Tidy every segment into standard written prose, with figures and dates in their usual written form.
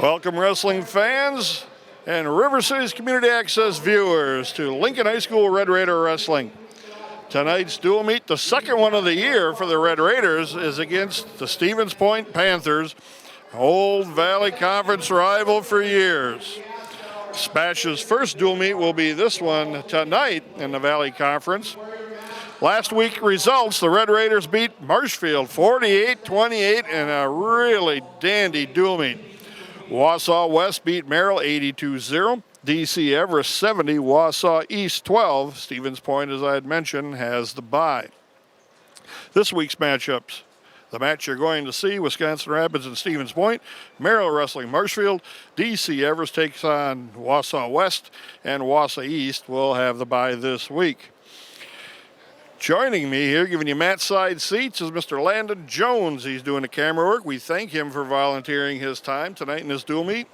Welcome, wrestling fans and River City's Community Access viewers, to Lincoln High School Red Raider Wrestling. Tonight's dual meet, the second one of the year for the Red Raiders, is against the Stevens Point Panthers, Old Valley Conference rival for years. SPASH's first dual meet will be this one tonight in the Valley Conference. Last week results, the Red Raiders beat Marshfield 48-28 in a really dandy dual meet. Wausau West beat Merrill 82-0. DC Everest 70, Wausau East 12. Stevens Point, as I had mentioned, has the bye. This week's matchups. The match you're going to see, Wisconsin Rapids and Stevens Point. Merrill wrestling Marshfield. DC Everest takes on Wausau West, and Wausau East will have the bye this week. Joining me here, giving you mat side seats, is Mr. Landon Jones. He's doing the camera work. We thank him for volunteering his time tonight in this dual meet.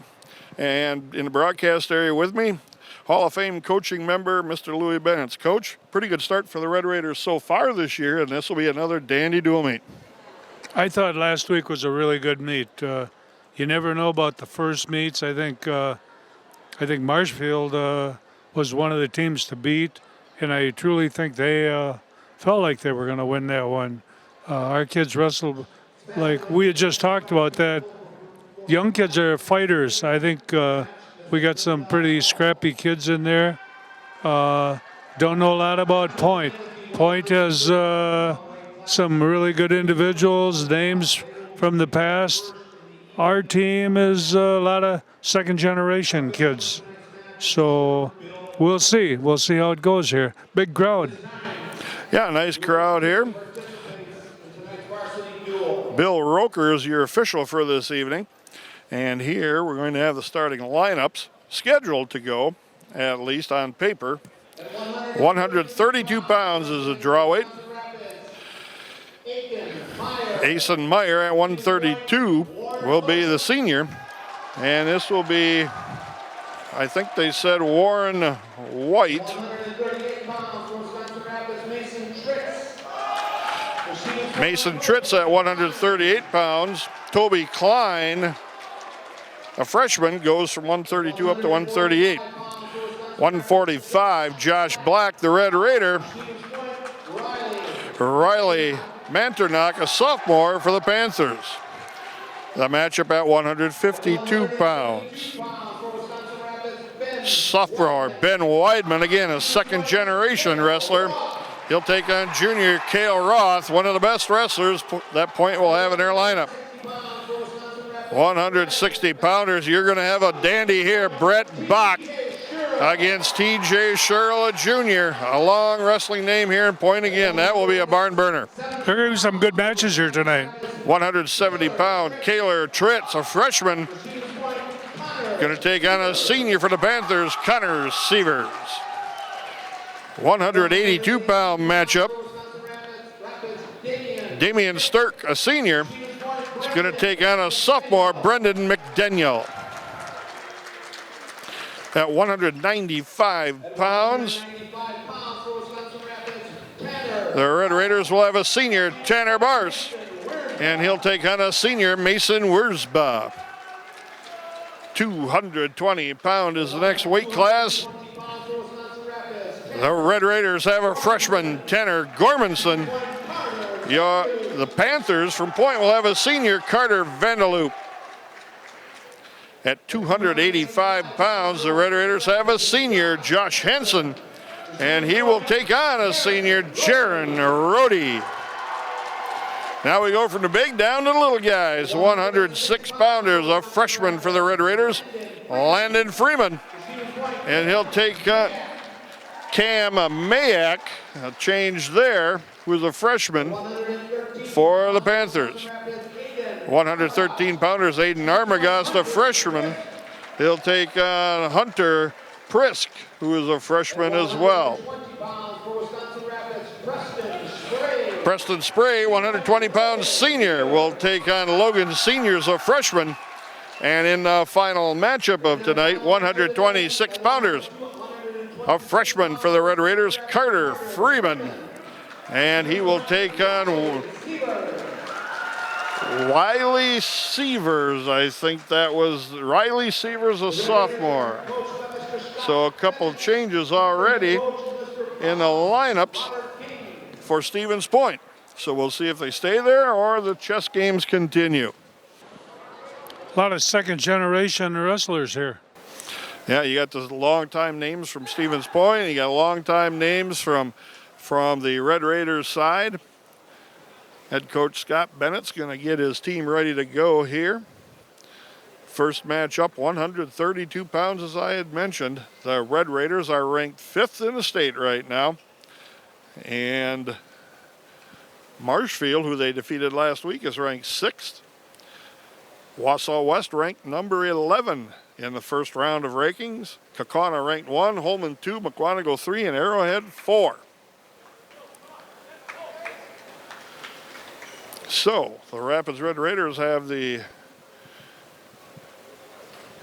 And in the broadcast area with me, Hall of Fame coaching member, Mr. Lewie Benitz. Coach, pretty good start for the Red Raiders so far this year, and this will be another dandy dual meet. I thought last week was a really good meet. You never know about the first meets. I think Marshfield was one of the teams to beat, and I truly think they felt like they were going to win that one. Our kids wrestled like we had just talked about that. Young kids are fighters. I think we got some pretty scrappy kids in there. Don't know a lot about Point. Point has some really good individuals, names from the past. Our team is a lot of second-generation kids. So we'll see. We'll see how it goes here. Big crowd. Yeah, nice crowd here. Bill Roker is your official for this evening. And here we're going to have the starting lineups scheduled to go, at least on paper. 132 pounds is a draw weight. Asen Meyer at 132 will be the senior. And this will be, I think they said, Warren White. Mason Tritz at 138 pounds. Toby Klein, a freshman, goes from 132 up to 138. 145, Josh Black, the Red Raider. Riley Manternock, a sophomore for the Panthers. The matchup at 152 pounds. Sophomore Ben Weidman, again a second-generation wrestler. He'll take on junior Cale Roth, one of the best wrestlers that Point will have in their lineup. 160-pounders, you're going to have a dandy here. Brett Bach against T.J. Sherla Jr., a long wrestling name here in Point again. That will be a barn burner. There are going to be some good matches here tonight. 170-pound Kaylor Tritz, a freshman, going to take on a senior for the Panthers, Connor Sievers. 182-pound matchup. Damian Sturk, a senior, is going to take on a sophomore, Brendan McDaniel. At 195 pounds, the Red Raiders will have a senior, Tanner Bars, and he'll take on a senior, Mason Wurzba. 220-pound is the next weight class. The Red Raiders have a freshman, Tanner Gormanson. The Panthers from Point will have a senior, Carter Vandeloop. At 285 pounds, the Red Raiders have a senior, Josh Henson, and he will take on a senior, Jaron Rohde. Now we go from the big down to the little guys. 106-pounders, a freshman for the Red Raiders, Landon Freeman, and he'll take Cam Mayak, a change there, who's a freshman for the Panthers. 113-pounders, Aiden Armagast, a freshman. He'll take on Hunter Prisk, who is a freshman as well. Preston Spray, 120-pound senior, will take on Logan Seniors, a freshman. And in the final matchup of tonight, 126-pounders, a freshman for the Red Raiders, Carter Freeman. And he will take on Riley Severs, I think that was Riley Severs, a sophomore. So a couple of changes already in the lineups for Stevens Point. So we'll see if they stay there or the chess games continue. A lot of second-generation wrestlers here. Yeah, you got the long-time names from Stevens Point. You got long-time names from the Red Raiders side. Head coach Scott Bennett's going to get his team ready to go here. First match up, 132 pounds, as I had mentioned. The Red Raiders are ranked 5th in the state right now. And Marshfield, who they defeated last week, is ranked 6th. Wausau West ranked number 11 in the first round of rankings. Kaukauna ranked 1, Holman 2, McWanago 3, and Arrowhead 4. So the Rapids Red Raiders have the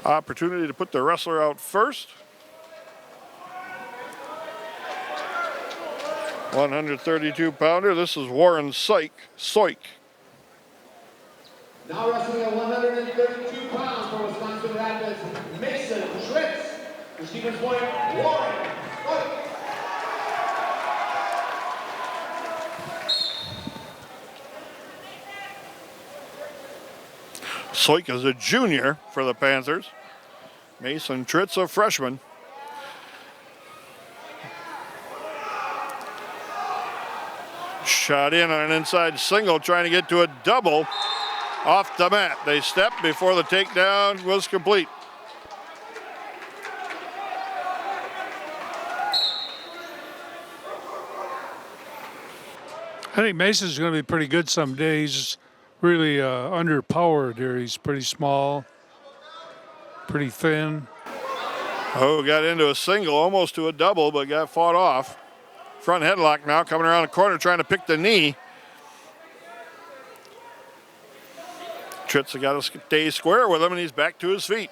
opportunity to put the wrestler out first. 132-pounder. This is Warren Soik. Now wrestling at 132 pounds from Wisconsin Rapids, Mason Tritz. For Stevens Point, Warren Soik. Soik is a junior for the Panthers. Mason Tritz, a freshman. Shot in on an inside single, trying to get to a double off the mat. They stepped before the takedown was complete. I think Mason's going to be pretty good someday. He's really underpowered here. He's pretty small, pretty thin. Oh, got into a single, almost to a double, but got fought off. Front headlock now, coming around the corner, trying to pick the knee. Tritz has got to stay square with him, and he's back to his feet.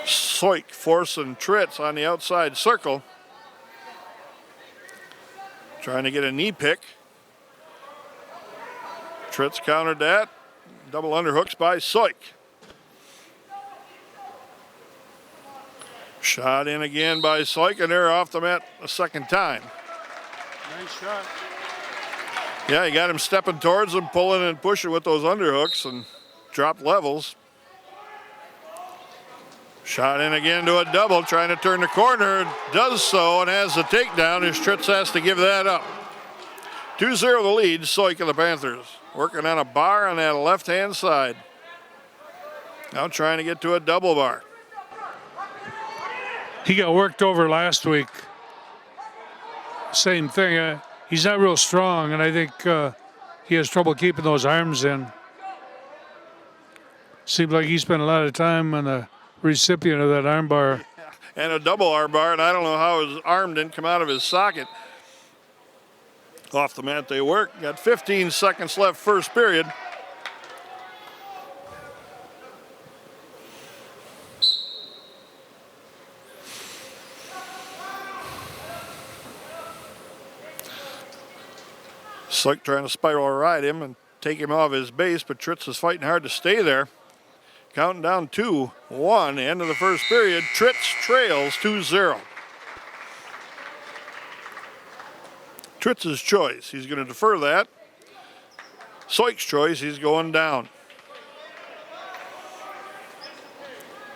Soik forcing Tritz on the outside circle. Trying to get a knee pick. Tritz countered that. Double underhooks by Soik. Shot in again by Soik, and they're off the mat a second time. Nice shot. Yeah, he got him stepping towards him, pulling and pushing with those underhooks and dropped levels. Shot in again to a double, trying to turn the corner. Does so and has the takedown as Tritz has to give that up. 2-0 the lead, Soik of the Panthers. Working on a bar on that left-hand side. Now trying to get to a double bar. He got worked over last week. Same thing. He's not real strong, and I think he has trouble keeping those arms in. Seems like he spent a lot of time on the recipient of that arm bar. And a double arm bar, and I don't know how his arm didn't come out of his socket. Off the mat they work. Got 15 seconds left first period. Soik trying to spiral ride him and take him off his base, but Tritz is fighting hard to stay there. Counting down 2-1, end of the first period. Tritz trails 2-0. Tritz's choice, he's going to defer that. Soik's choice, he's going down.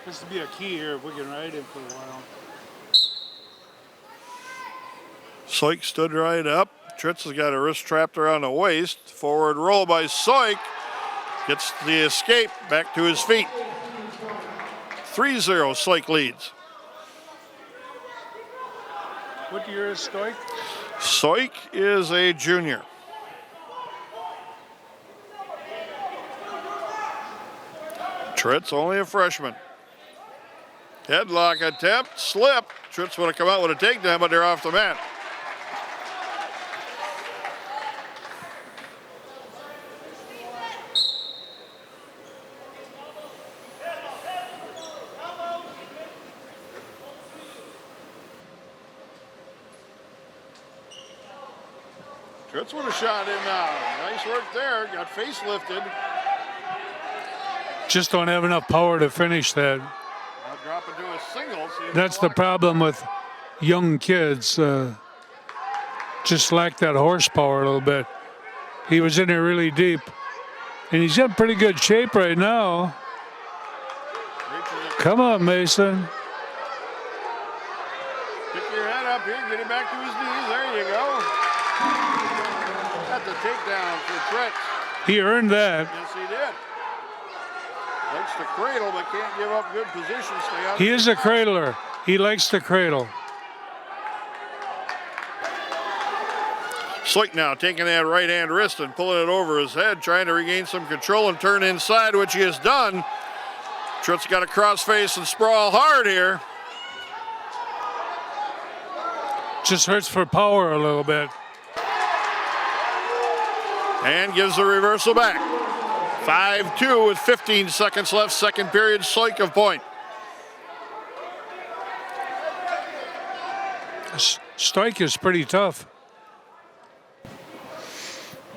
This would be a key here if we can ride him for a while. Soik stood right up. Tritz has got a wrist trapped around the waist. Forward roll by Soik. Gets the escape back to his feet. 3-0, Soik leads. What year is Soik? Soik is a junior. Tritz only a freshman. Headlock attempt, slip. Tritz would have come out with a takedown, but they're off the mat. Tritz with a shot in now. Nice work there. Got face lifted. Just don't have enough power to finish that. Now drop into a single. That's the problem with young kids. Just lack that horsepower a little bit. He was in there really deep. And he's in pretty good shape right now. Come on, Mason. Pick your head up here. Get him back to his knees. There you go. That's a takedown for Tritz. He earned that. Yes, he did. Likes to cradle, but can't give up good position. Stay out. He is a cradler. He likes to cradle. Slick now taking that right hand wrist and pulling it over his head, trying to regain some control and turn inside, which he has done. Tritz got a cross face and sprawl hard here. Just hurts for power a little bit. And gives the reversal back. 5-2 with 15 seconds left, second period, Slick of point. Stoik is pretty tough.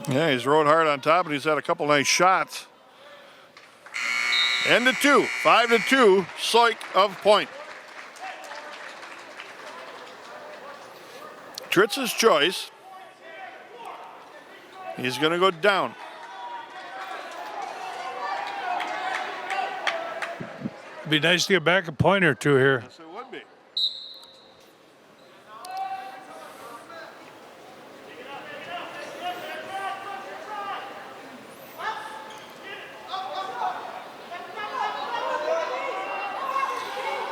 Yeah, he's rode hard on top, and he's had a couple nice shots. End of 2, 5-2, Slick of point. Tritz's choice. He's going to go down. It'd be nice to get back a point or two here. Yes, it would be.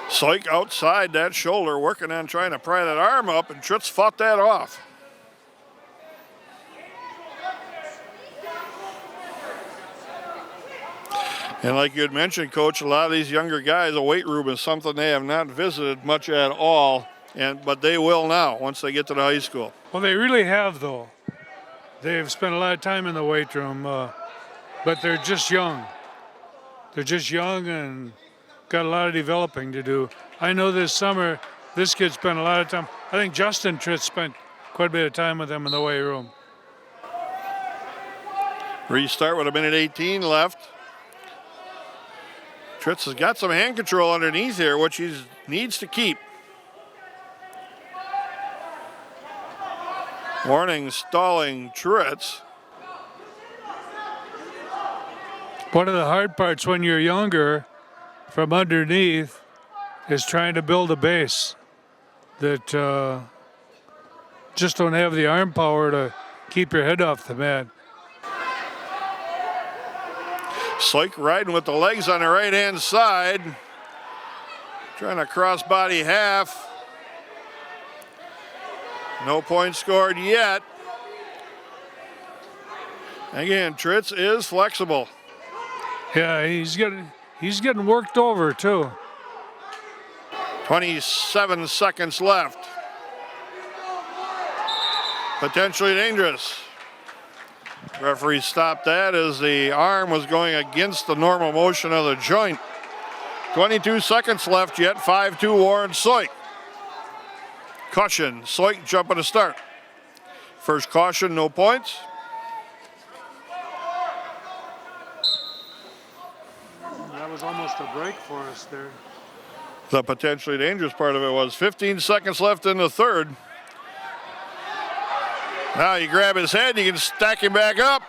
Slick outside that shoulder, working on trying to pry that arm up, and Tritz fought that off. And like you had mentioned, Coach, a lot of these younger guys, the weight room is something they have not visited much at all, but they will now once they get to the high school. Well, they really have, though. They've spent a lot of time in the weight room, but they're just young. They're just young and got a lot of developing to do. I know this summer, this kid spent a lot of time. I think Justin Tritz spent quite a bit of time with them in the weight room. Restart with a minute 18 left. Tritz has got some hand control underneath here, which he needs to keep. Warning, stalling Tritz. One of the hard parts when you're younger from underneath is trying to build a base that just don't have the arm power to keep your head off the mat. Slick riding with the legs on the right-hand side. Trying to cross-body half. No points scored yet. Again, Tritz is flexible. Yeah, he's getting worked over, too. 27 seconds left. Potentially dangerous. Referee stopped that as the arm was going against the normal motion of the joint. 22 seconds left yet, 5-2 Warren Slick. Caution, Slick jumping to start. First caution, no points. That was almost a break for us there. The potentially dangerous part of it was 15 seconds left in the third. Now you grab his head, you can stack him back up.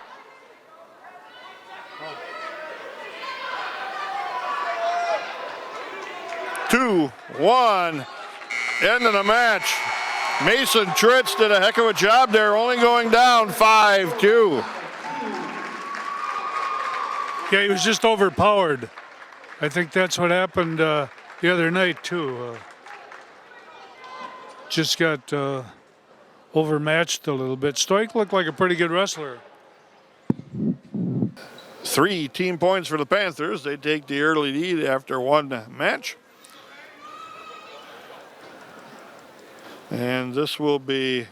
Two, one, end of the match. Mason Tritz did a heck of a job there, only going down 5-2. Yeah, he was just overpowered. I think that's what happened the other night, too. Just got overmatched a little bit. Stoik looked like a pretty good wrestler. 3 team points for the Panthers. They take the early lead after one match. And this will be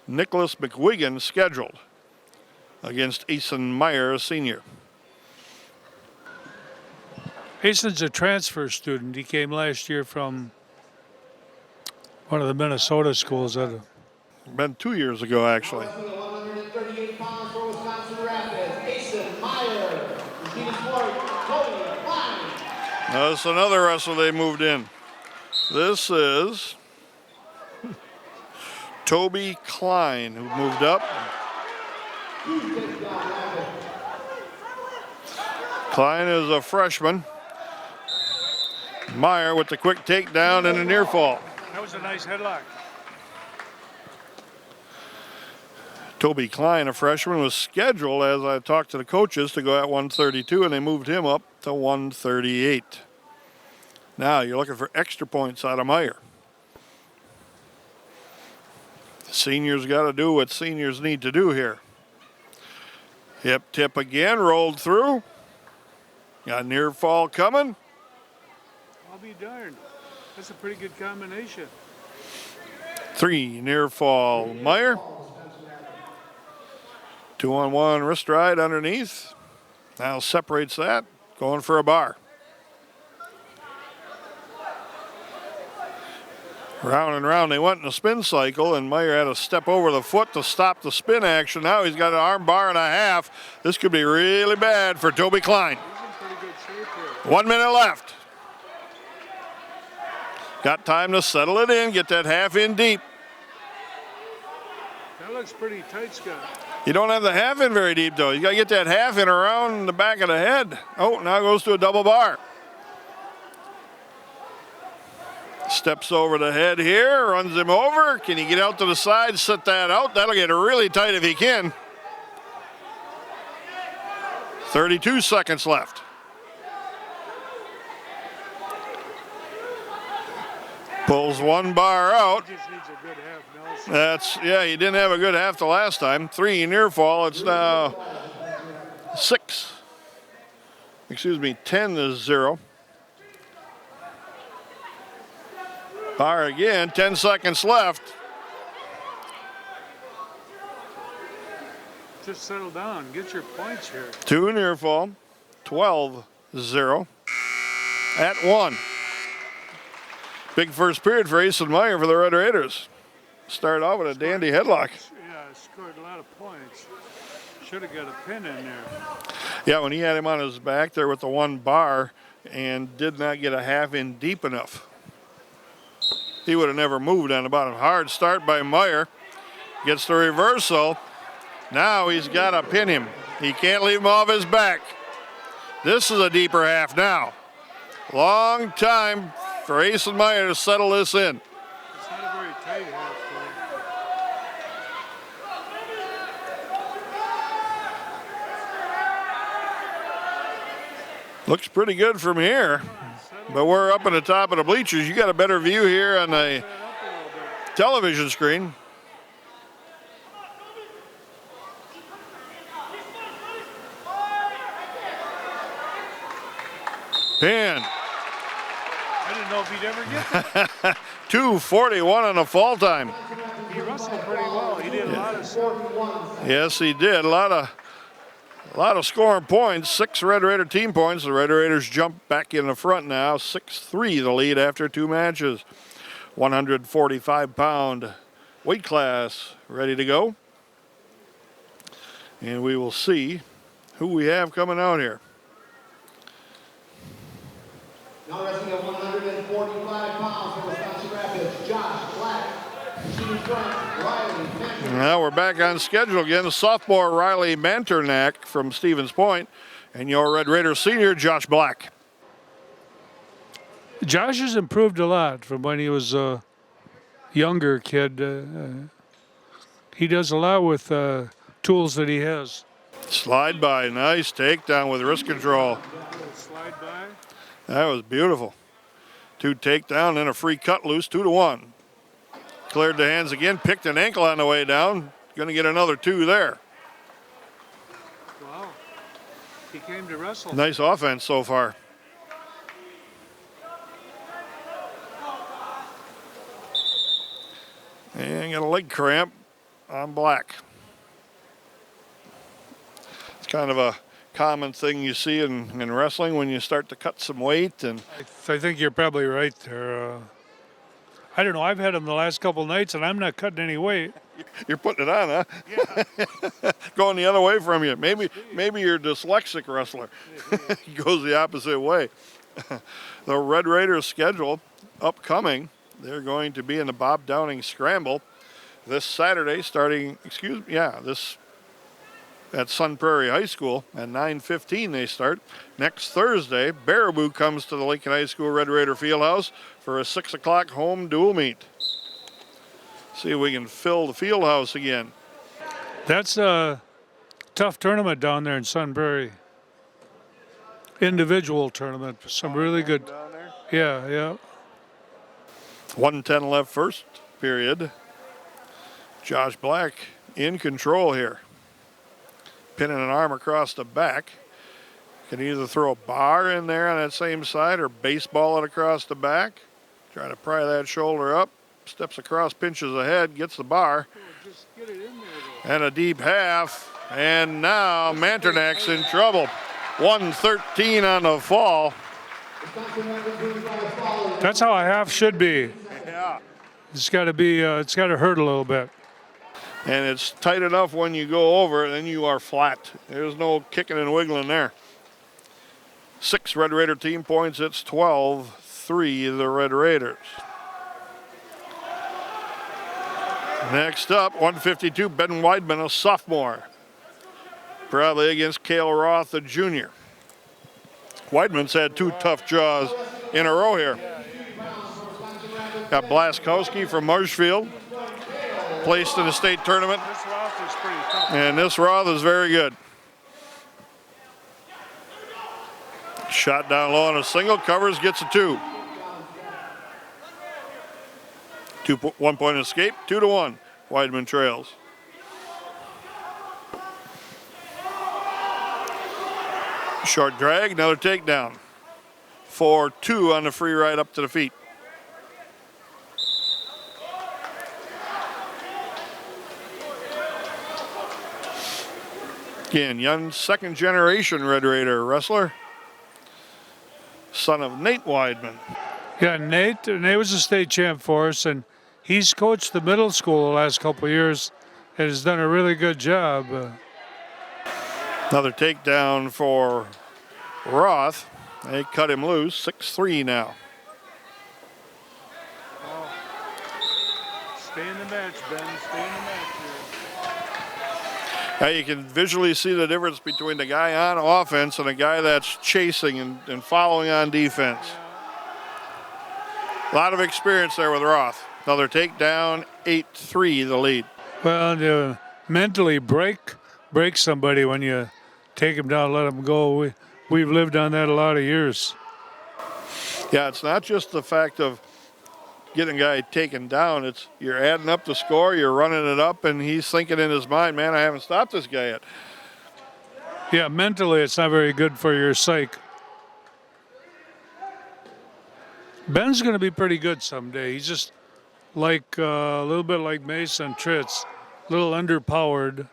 Nicholas McWigan scheduled against Eason Meyer, Sr. Eason's a transfer student. He came last year from one of the Minnesota schools. Been 2 years ago, actually. Mason Meyer. Stevens Point, Toby Klein. Now, this is another wrestler they moved in. This is Toby Klein, who moved up. Klein is a freshman. Meyer with the quick takedown and a near fall. That was a nice headlock. Toby Klein, a freshman, was scheduled, as I talked to the coaches, to go at 132, and they moved him up to 138. Now you're looking for extra points out of Meyer. The seniors got to do what seniors need to do here. Hip tip again, rolled through. Got near fall coming. I'll be darned. That's a pretty good combination. 3 near fall Meyer. 2-on-1 wrist ride underneath. Now separates that, going for a bar. Round and round they went in a spin cycle, and Meyer had to step over the foot to stop the spin action. Now he's got an arm bar and a half. This could be really bad for Toby Klein. 1 minute left. Got time to settle it in, get that half in deep. That looks pretty tight, Scott. You don't have the half in very deep, though. You got to get that half in around the back of the head. Oh, now goes to a double bar. Steps over the head here, runs him over. Can he get out to the side, sit that out? That'll get really tight if he can. 32 seconds left. Pulls one bar out. He just needs a good half, Nelson. Yeah, he didn't have a good half the last time. 3 near fall. It's now 10-0. Bar again, 10 seconds left. Just settle down. Get your points here. 2 near fall. 12-0 at 1. Big first period for Ace and Meyer for the Red Raiders. Started off with a dandy headlock. Yeah, scored a lot of points. Should have got a pin in there. Yeah, when he had him on his back there with the 1 bar and did not get a half in deep enough, he would have never moved on the bottom. Hard start by Meyer. Gets the reversal. Now he's got to pin him. He can't leave him off his back. This is a deeper half now. Long time for Ace and Meyer to settle this in. It's not a very tight half, though. Looks pretty good from here, but we're up at the top of the bleachers. You got a better view here on the television screen. Pin. I didn't know if he'd ever get that. 2:41 on the fall time. He wrestled pretty well. He did a lot of stuff. Yes, he did. A lot of scoring points. 6 Red Raider team points. The Red Raiders jump back in the front now. 6-3 the lead after 2 matches. 145-pound weight class ready to go. And we will see who we have coming out here. Now wrestling at 145 pounds from Wisconsin Rapids, Josh Black. Stevens Point, Riley Manternack. Now we're back on schedule again. Sophomore Riley Manternack from Stevens Point, and your Red Raider senior, Josh Black. Josh has improved a lot from when he was a younger kid. He does a lot with tools that he has. Slide by, nice takedown with wrist control. Slide by. That was beautiful. 2 takedown and a free cut loose, 2-1. Cleared the hands again, picked an ankle on the way down. Going to get another 2 there. Wow. He came to wrestle. Nice offense so far. And got a leg cramp on Black. It's kind of a common thing you see in wrestling when you start to cut some weight. And I think you're probably right there. I don't know. I've had them the last couple nights, and I'm not cutting any weight. You're putting it on, huh? Yeah. Going the other way from you. Maybe you're a dyslexic wrestler. He goes the opposite way. The Red Raiders schedule upcoming. They're going to be in the Bob Downing Scramble this Saturday, at Sun Prairie High School at 9:15 they start. Next Thursday, Baraboo comes to the Lincoln High School Red Raider Fieldhouse for a 6 o'clock home dual meet. See if we can fill the field house again. That's a tough tournament down there in Sun Prairie. Individual tournament. Some really good. Down there. Yeah. 1:10 left first period. Josh Black in control here. Pinning an arm across the back. Can either throw a bar in there on that same side or baseball it across the back. Try to pry that shoulder up. Steps across, pinches ahead, gets the bar. Just get it in there, And a deep half. And now Manternak's in trouble. 113 on the fall. That's how a half should be. Yeah. It's got to hurt a little bit. And it's tight enough when you go over, then you are flat. There's no kicking and wiggling there. 6 Red Raider team points. It's 12-3 the Red Raiders. Next up, 152, Ben Weidman, a sophomore. Proudly against Cale Roth, a junior. Weidman's had 2 tough draws in a row here. Got Blaskowski from Marshfield, placed in the state tournament. This Roth is pretty tough. And this Roth is very good. Shot down low on a single, covers, gets a 2. 1 point escape, 2-1. Weidman trails. Short drag, another takedown. 4-2 on the free ride up to the feet. Again, young second generation Red Raider wrestler. Son of Nate Weidman. Yeah, Nate was a state champ for us, and he's coached the middle school the last couple of years and has done a really good job. Another takedown for Roth. They cut him loose, 6-3 now. Stay in the match, Ben. Stay in the match here. Now you can visually see the difference between the guy on offense and a guy that's chasing and following on defense. A lot of experience there with Roth. Another takedown, 8-3 the lead. Well, mentally break somebody when you take him down, let him go. We've lived on that a lot of years. Yeah, it's not just the fact of getting a guy taken down. It's you're adding up the score, you're running it up, and he's thinking in his mind, man, I haven't stopped this guy yet. Yeah, mentally it's not very good for your psyche. Ben's going to be pretty good someday. He's just like a little bit like Mason Tritz, a little underpowered.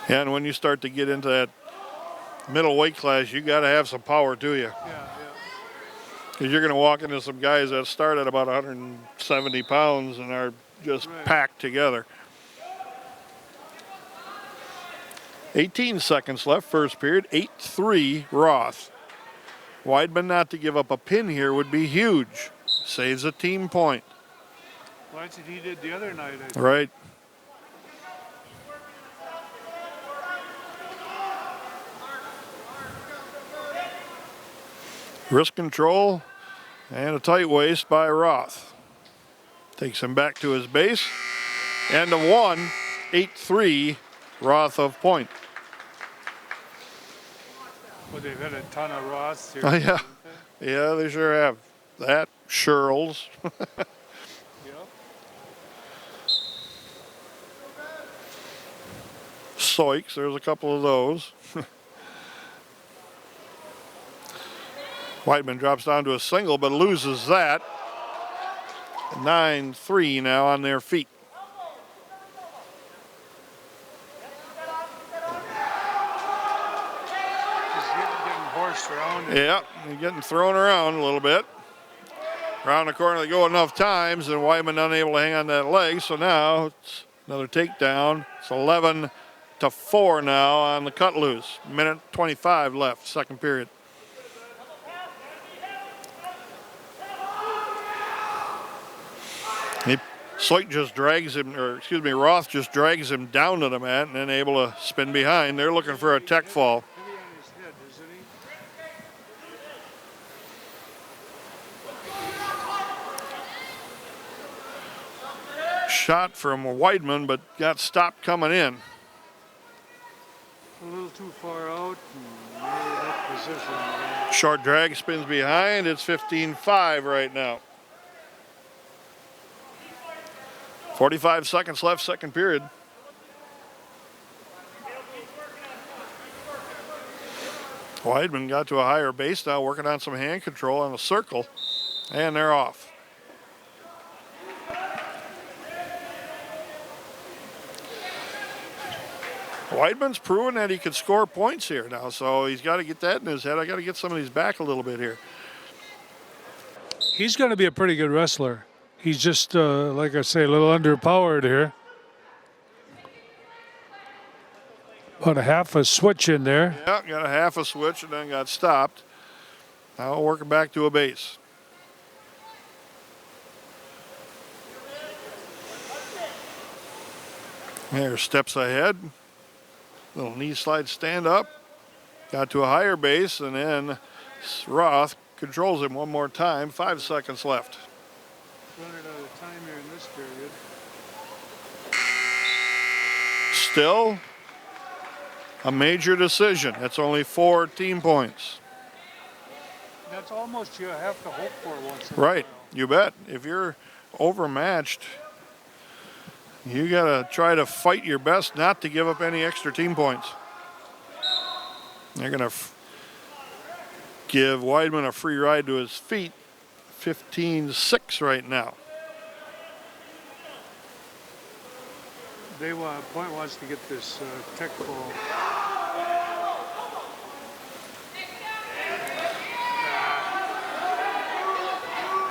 And when you start to get into that middleweight class, you got to have some power to you. Yeah. Because you're going to walk into some guys that start at about 170 pounds and are just packed together. 18 seconds left, first period, 8-3 Roth. Weidman not to give up a pin here would be huge. Saves a team point. Well, that's what he did the other night, I think. Right. Wrist control and a tight waist by Roth. Takes him back to his base. And a 1, 8-3, Roth of point. Well, they've had a ton of Roths here. Oh, yeah. Yeah, they sure have. That, Sherles. Yep. Soiks, there's a couple of those. Weidman drops down to a single, but loses that. 9-3 now on their feet. He's getting horsed around. Yeah, he's getting thrown around a little bit. Around the corner they go enough times, and Weidman unable to hang on that leg. So now it's another takedown. It's 11-4 now on the cut loose. Minute 25 left, second period. Roth just drags him down to the mat and then able to spin behind. They're looking for a tech fall. Shot from Weidman, but got stopped coming in. A little too far out. That position. Short drag, spins behind. It's 15-5 right now. 45 seconds left, second period. Weidman got to a higher base now, working on some hand control on the circle, and they're off. Weidman's proven that he could score points here now, so he's got to get that in his head. I got to get some of these back a little bit here. He's going to be a pretty good wrestler. He's just, like I say, a little underpowered here. About a half a switch in there. Yeah, got a half a switch and then got stopped. Now working back to a base. There, steps ahead. Little knee slide, stand up. Got to a higher base, and then Roth controls him one more time. 5 seconds left. Running out of time here in this period. Still a major decision. It's only 4 team points. That's almost you have to hope for once in a Right, while. you bet. If you're overmatched, you got to try to fight your best not to give up any extra team points. They're going to give Weidman a free ride to his feet. 15-6 right now. Point wants to get this tech ball.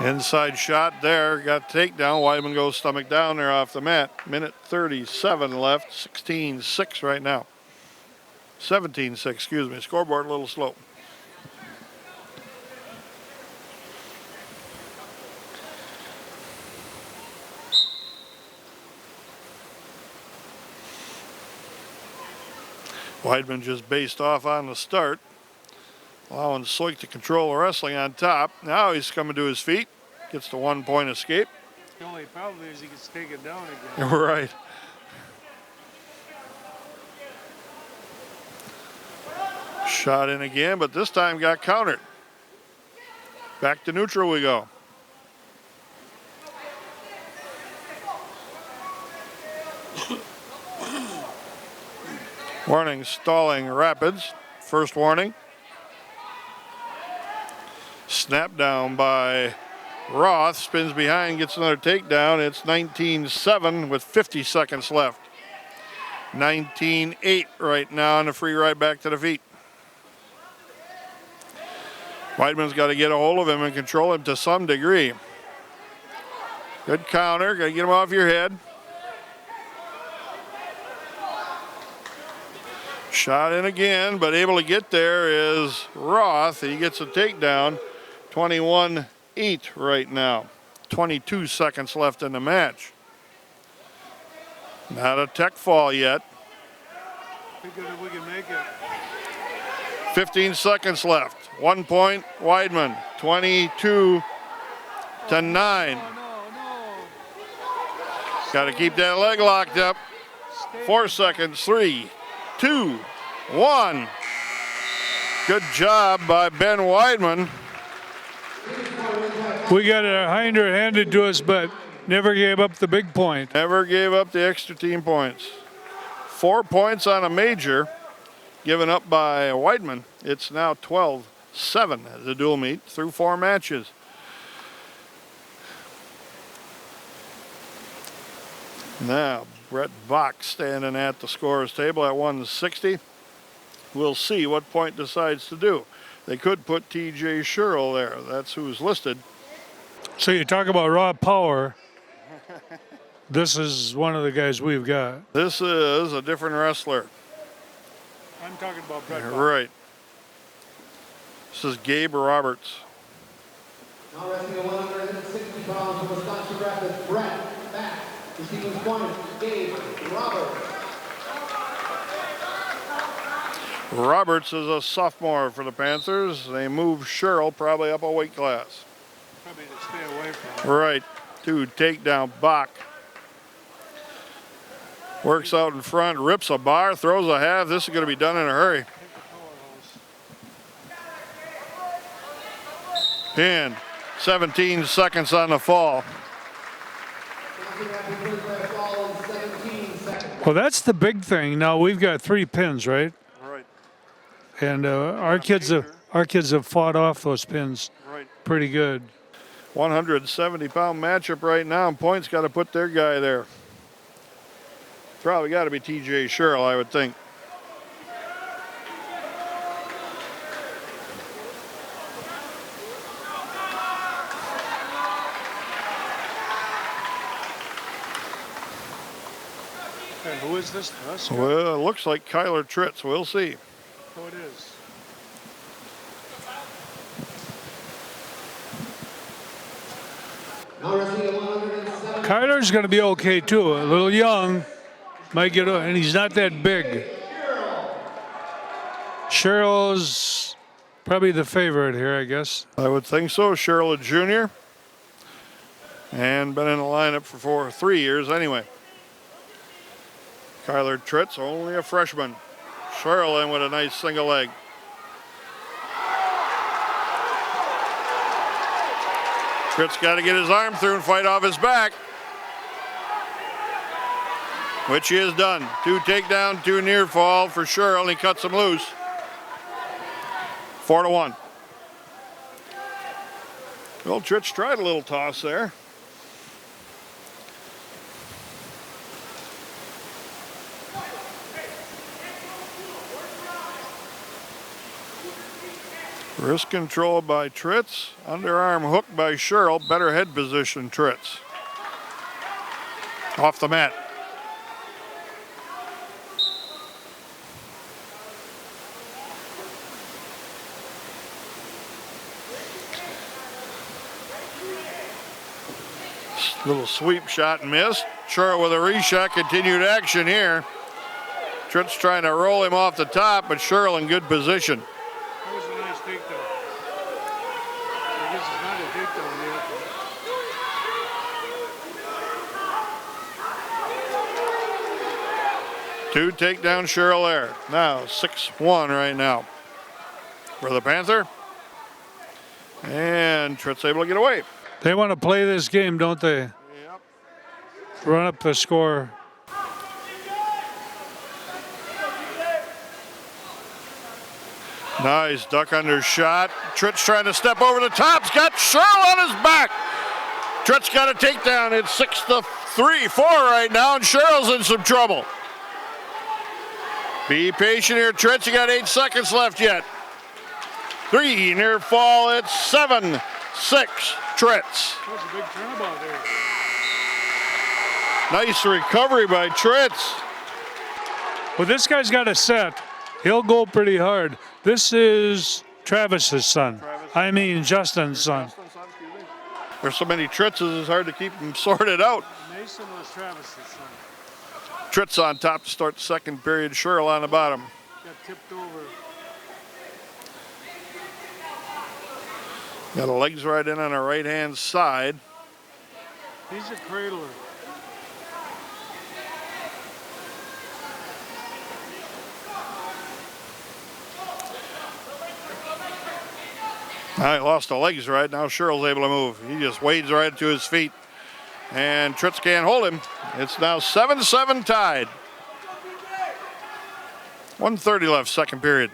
Inside shot there, got takedown. Weidman goes stomach down there off the mat. Minute 37 left, 16-6 right now. 17-6, excuse me. Scoreboard a little slow. Weidman just based off on the start, allowing Soik to control the wrestling on top. Now he's coming to his feet, gets the 1 point escape. The only problem is he gets taken down again. Right. Shot in again, but this time got countered. Back to neutral we go. Warning, stalling rapids. First warning. Snap down by Roth. Spins behind, gets another takedown. It's 19-7 with 50 seconds left. 19-8 right now on the free ride back to the feet. Weidman's got to get a hold of him and control him to some degree. Good counter. Got to get him off your head. Shot in again, but able to get there is Roth. He gets a takedown. 21-8 right now. 22 seconds left in the match. Not a tech fall yet. Think if we can make it. 15 seconds left. 1 point, Weidman. 22-9. Got to keep that leg locked up. 4 seconds. 3, 2, 1. Good job by Ben Weidman. We got a hinder handed to us, but never gave up the big point. Never gave up the extra team points. 4 points on a major given up by Weidman. It's now 12-7 as a dual meet through 4 matches. Now, Brett Bach standing at the scorer's table at 160. We'll see what Point decides to do. They could put TJ Sherrill there. That's who's listed. So you talk about raw power. This is one of the guys we've got. This is a different wrestler. I'm talking about Brett. Right. This is Gabe Roberts. Now wrestling at 160 pounds from Wisconsin Rapids, Brett back. Receiving point, Gabe Roberts. Roberts is a sophomore for the Panthers. They move Cheryl probably up a weight class. Probably to stay away from. Right. 2 takedown Bach. Works out in front, rips a bar, throws a half. This is going to be done in a hurry. Pin. 17 seconds on the fall. Well, that's the big thing. Now we've got 3 pins, right? Right. And our kids have fought off those pins Right. pretty good. 170-pound matchup right now, and Point's got to put their guy there. Probably got to be TJ Sherrill, I would think. And who is this? Us? Well, it looks like Kyler Tritz. We'll see. Oh, it is. Now wrestling at 107. Kyler's going to be okay too. A little young, might get, and he's not that big. Cheryl's probably the favorite here, I guess. I would think so. Sherrill Jr. And been in the lineup for 3 years anyway. Kyler Tritz, only a freshman. Sherrill in with a nice single leg. Tritz got to get his arm through and fight off his back. Which he has done. 2 takedown, 2 near fall for Sherrill, and he cuts him loose. 4-1. Well, Tritz tried a little toss there. Wrist control by Tritz. Underarm hook by Sherrill. Better head position, Tritz. Off the mat. Little sweep shot and missed. Sherrill with a reshot. Continued action here. Tritz trying to roll him off the top, but Sherrill in good position. That was a nice takedown. I guess it's not a takedown yet. 2 takedown Sherrill there. Now 6-1 right now for the Panther. And Tritz able to get away. They want to play this game, don't they? Yep. Run up the score. Nice duck under shot. Tritz trying to step over the top. He's got Sherrill on his back. Tritz got a takedown. It's 6-3-4 right now, and Sherrill's in some trouble. Be patient here, Tritz. You got 8 seconds left yet. 3 near fall. It's 7-6 Tritz. That was a big turnabout there. Nice recovery by Tritz. Well, this guy's got a set. He'll go pretty hard. This is Travis's son. I mean Justin's son. There's so many Tritzes, it's hard to keep them sorted out. Mason was Travis's son. Tritz on top to start the second period. Sherrill on the bottom. Got tipped over. Got a legs right in on the right-hand side. He's a cradler. All right, lost the legs right. Now Sherrill's able to move. He just wades right to his feet. And Tritz can't hold him. It's now 7-7 tied. 1:30 left, second period.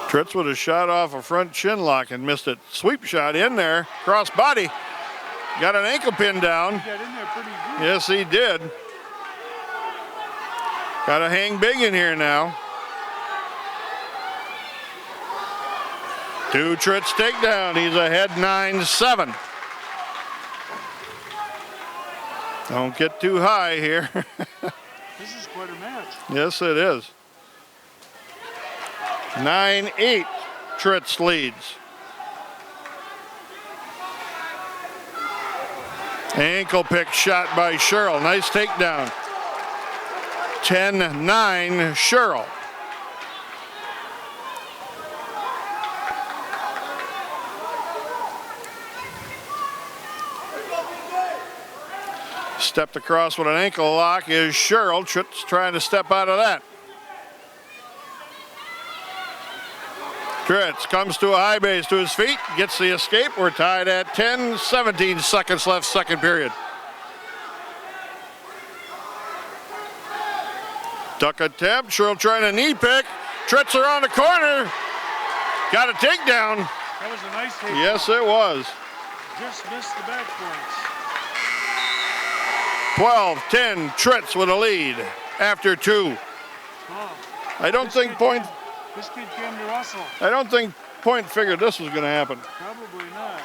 Tritz with a shot off a front chin lock and missed it. Sweep shot in there, cross body. Got an ankle pin down. He got in there pretty good. Yes, he did. Got to hang big in here now. Two Tritz takedown. He's ahead 9-7. Don't get too high here. This is quite a match. Yes, it is. 9-8. Tritz leads. Ankle pick shot by Sherrill. Nice takedown. 10-9 Sherrill. Stepped across with an ankle lock is Sherrill. Tritz trying to step out of that. Tritz comes to a high base to his feet, gets the escape. We're tied at 10, 17 seconds left, second period. Duck attempt, Sherrill trying a knee pick. Tritz around the corner. Got a takedown. That was a nice takedown. Yes, it was. Just missed the back points. 12-10, Tritz with a lead after two. Oh, I don't think Point. This kid came to Russell. I don't think Point figured this was going to happen. Probably not.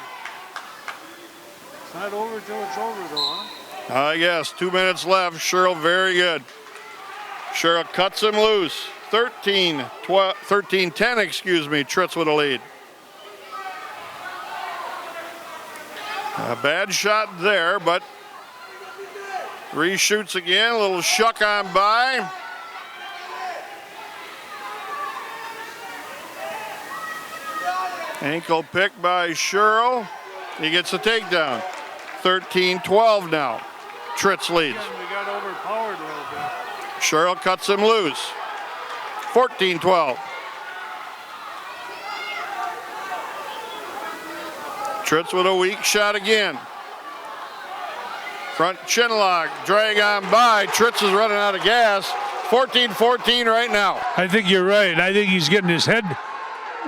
It's not over till it's over, though, huh? I guess 2 minutes left. Sherrill very good. Sherrill cuts him loose. 13-10, excuse me. Tritz with a lead. A bad shot there, but reshoots again. A little shuck on by. Ankle pick by Sherrill. He gets a takedown. 13-12 now. Tritz leads. We got overpowered a little bit. Sherrill cuts him loose. 14-12. Tritz with a weak shot again. Front chin lock, drag on by. Tritz is running out of gas. 14-14 right now. I think you're right. I think he's getting his head.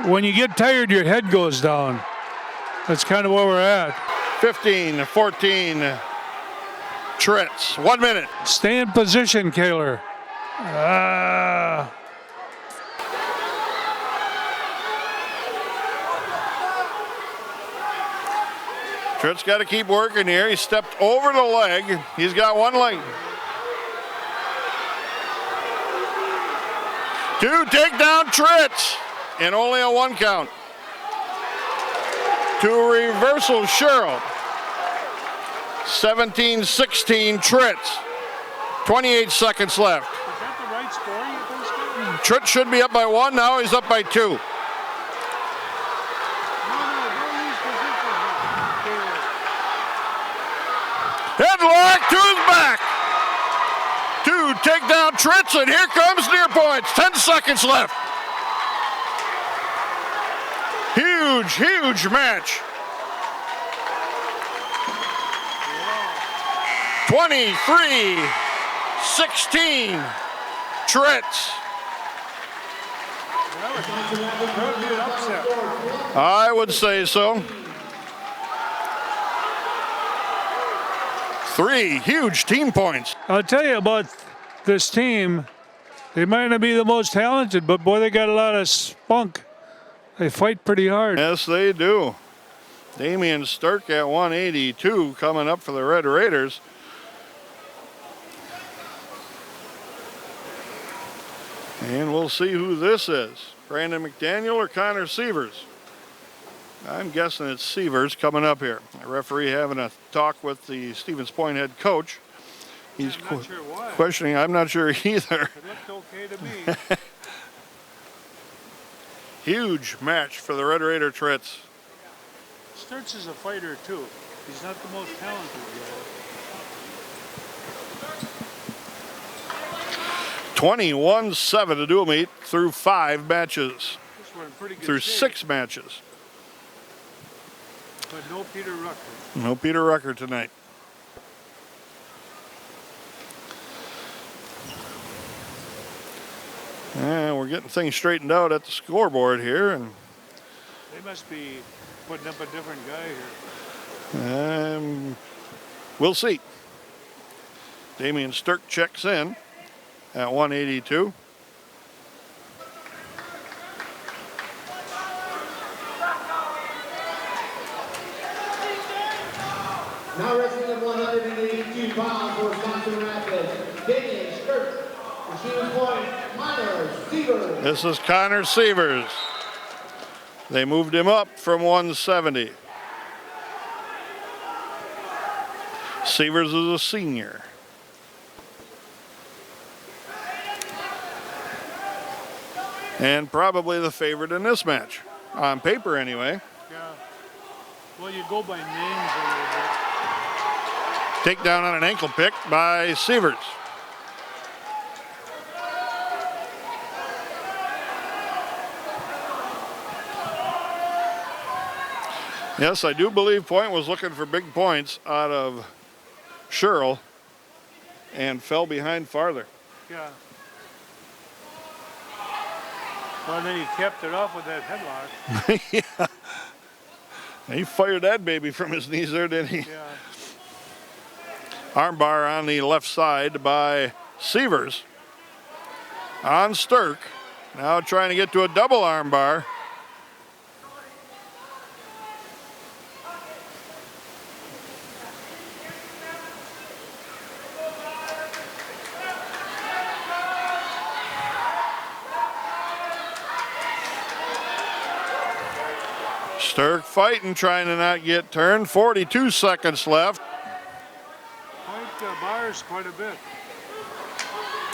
When you get tired, your head goes down. That's kind of where we're at. 15-14. Tritz, 1 minute. Stay in position, Kaler. Tritz got to keep working here. He stepped over the leg. He's got one leg. Two takedown Tritz. And only a one count. To reversal Sherrill. 17-16 Tritz. 28 seconds left. Is that the right score, you think, Steve? Tritz should be up by one. Now he's up by two. Headlock to his back. Two takedown Tritz, and here comes near points. 10 seconds left. Huge, huge match. 23-16, Tritz. That would be an upset. I would say so. 3 huge team points. I'll tell you about this team. They might not be the most talented, but boy, they got a lot of spunk. They fight pretty hard. Yes, they do. Damian Sturck at 182 coming up for the Red Raiders. And we'll see who this is. Brandon McDaniel or Connor Sievers. I'm guessing it's Sievers coming up here. The referee having a talk with the Stevens Point head coach. He's I'm not sure why. questioning. I'm not sure either. It looked okay to me. Huge match for the Red Raider Tritz. Sturtz is a fighter too. He's not the most talented guy. 21-7 to dual meet through 5 matches. We're in pretty good Through shape, 6 matches. but no Peter Rucker. No Peter Rucker tonight. And we're getting things straightened out at the scoreboard here, and They must be putting up a different guy here. we'll see. Damian Sturck checks in at 182. Stevens Point, Connor Sievers. This is Connor Sievers. They moved him up from 170. Sievers is a senior. And probably the favorite in this match. On paper, anyway. Yeah. Well, you go by names a little bit. Takedown on an ankle pick by Sievers. Yes, I do believe Point was looking for big points out of Sherrill and fell behind farther. Yeah. Well, then he kept it off with that headlock. Yeah. He fired that baby from his knees there, didn't he? Yeah. Armbar on the left side by Sievers. On Sturk. Now trying to get to a double armbar. Sturk fighting, trying to not get turned. 42 seconds left. Point bars quite a bit.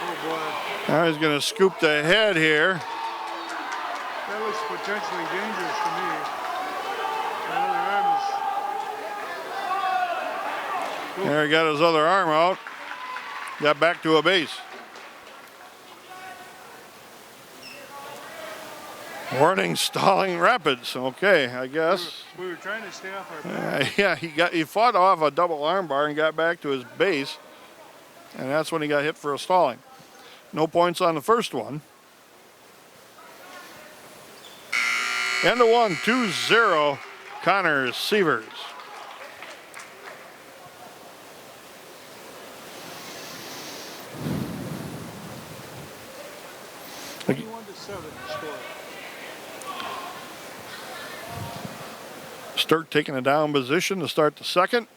Oh boy. Now he's going to scoop the head here. That looks potentially dangerous to me. That other arm is. There he got his other arm out. Got back to a base. Warning, stalling rapids. Okay, I guess. We were trying to stay off our back. Yeah, he fought off a double armbar and got back to his base. And that's when he got hit for a stalling. No points on the first one. End of one, 2-0, Connor Sievers. Like 21-7 score. Sturk taking a down position to start the second.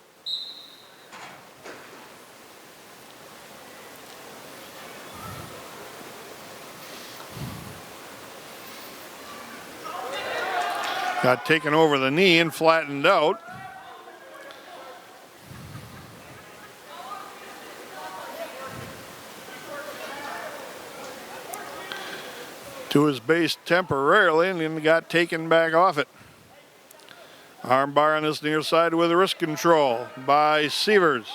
Got taken over the knee and flattened out. To his base temporarily and then got taken back off it. Armbar on this near side with wrist control by Sievers.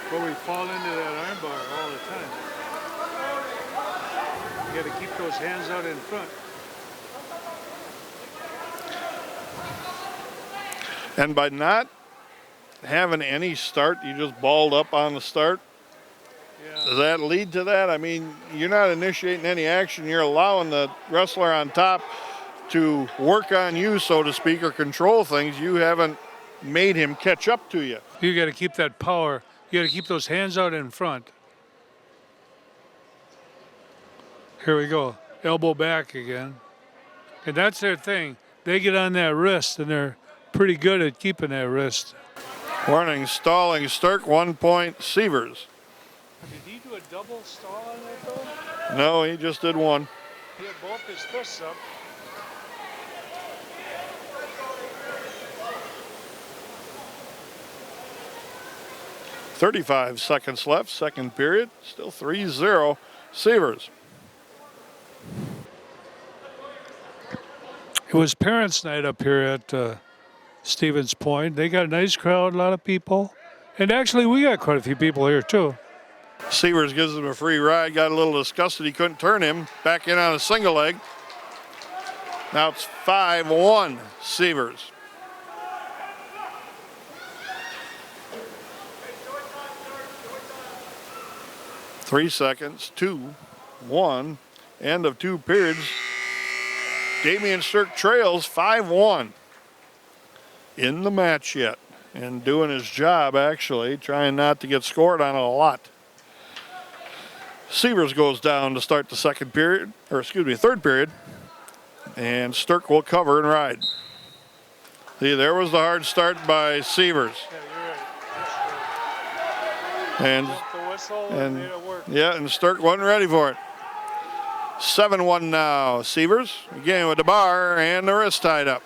But we fall into that armbar all the time. You got to keep those hands out in front. And by not having any start, you just balled up on the start. Yeah. Does that lead to that? I mean, you're not initiating any action. You're allowing the wrestler on top to work on you, so to speak, or control things. You haven't made him catch up to you. You got to keep that power. You got to keep those hands out in front. Here we go. Elbow back again. And that's their thing. They get on that wrist, and they're pretty good at keeping that wrist. Warning, stalling Sturk, 1 point, Sievers. Did he do a double stall on that, though? No, he just did one. He had both his fists up. .35 seconds left, second period. Still 3-0, Sievers. It was parents' night up here at Stevens Point. They got a nice crowd, a lot of people. And actually, we got quite a few people here, too. Sievers gives him a free ride. Got a little disgusted he couldn't turn him. Back in on a single leg. Now it's 5-1, Sievers. Three seconds, 2-1. End of two periods. Damian Sturk trails 5-1. In the match yet. And doing his job, actually. Trying not to get scored on a lot. Sievers goes down to start the second period, or excuse me, third period. And Sturk will cover and ride. See, there was the hard start by Sievers. Yeah, you're right. And, The whistle and made it work. yeah, and Sturk wasn't ready for it. 7-1 now. Sievers again with the bar and the wrist tied up.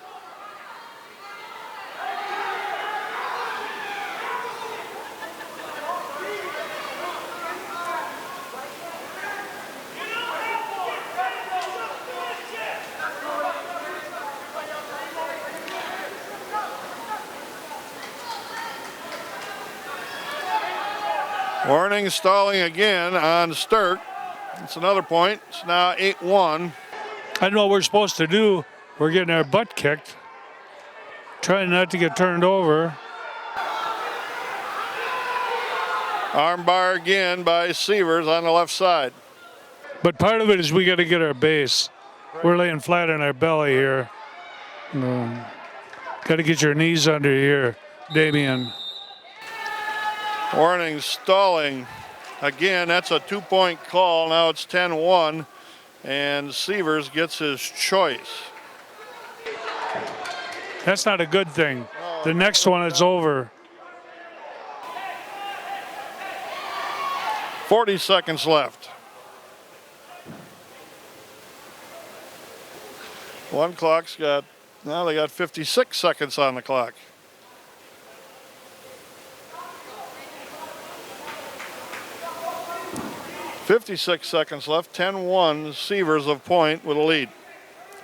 Warning, stalling again on Sturk. It's another point. It's now 8-1. I know what we're supposed to do. We're getting our butt kicked. Trying not to get turned over. Armbar again by Sievers on the left side. But part of it is we got to get our base. We're laying flat on our belly here. Got to get your knees under here, Damien. Warning, stalling. Again, that's a 2-point call. Now it's 10-1, and Sievers gets his choice. That's not a good thing. The next one, it's over. 40 seconds left. One clock's got, now they got 56 seconds on the clock. .56 seconds left, 10-1, Sievers of point with a lead.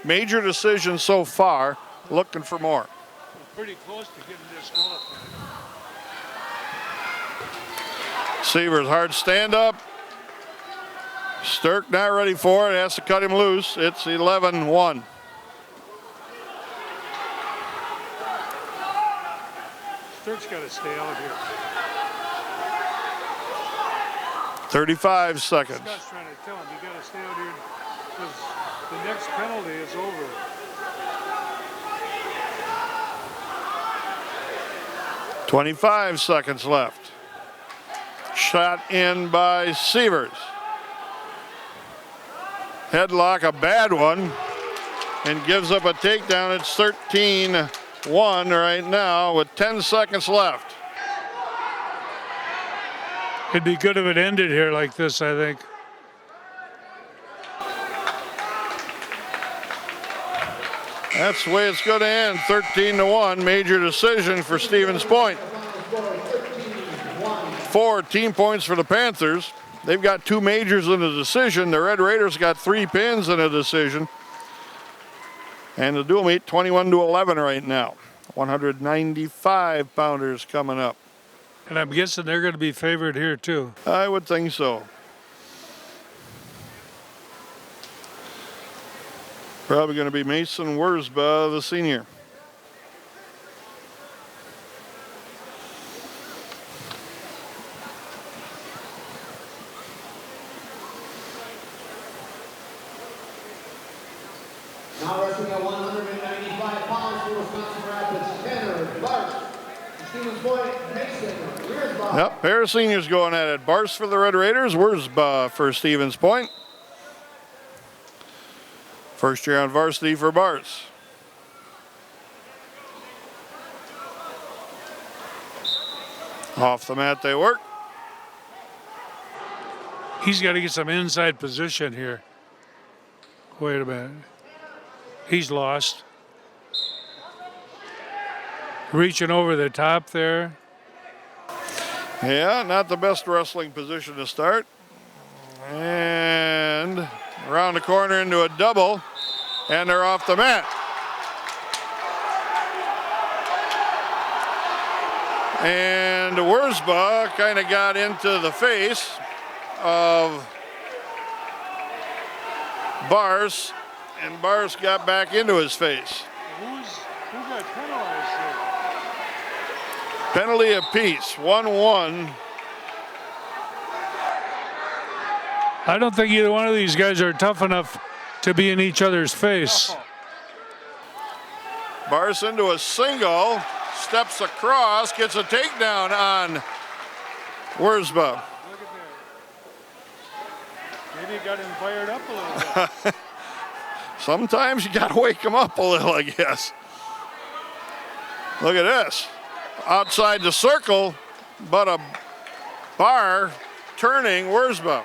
Major decision so far, looking for more. Pretty close to getting disqualified. Sievers hard stand up. Sturk not ready for it, has to cut him loose. It's 11-1. Sturk's got to stay out here. 35 seconds. Scott's trying to tell him, you got to stay out here because the next penalty is over. .25 seconds left. Shot in by Sievers. Headlock, a bad one, and gives up a takedown. It's 13-1 right now with 10 seconds left. It'd be good if it ended here like this, I think. That's the way it's going to end. 13-1, major decision for Stevens Point. 4 team points for the Panthers. They've got 2 majors in the decision. The Red Raiders got 3 pins in a decision. And the dual meet 21-11 right now. 195 pounders coming up. And I'm guessing they're going to be favored here too. I would think so. Probably going to be Mason Wurzba, the senior. Now wrestling at 195 pounds for Wisconsin Rapids, Tanner Barch. Stevens Point, Mason Wurzba. Yep, pair of seniors going at it. Barce for the Red Raiders, Wurzba for Stevens Point. First year on varsity for Barce. Off the mat they work. He's got to get some inside position here. Wait a minute. He's lost. Reaching over the top there. Yeah, not the best wrestling position to start. And around the corner into a double, and they're off the mat. And Wurzba kind of got into the face of Barce, and Barce got back into his face. Who got penalized here? Penalty apiece, 1-1. I don't think either one of these guys are tough enough to be in each other's face. Barce into a single, steps across, gets a takedown on Wurzba. Look at that. Maybe it got him fired up a little bit. Sometimes you got to wake him up a little, I guess. Look at this. Outside the circle, but a bar turning Wurzba.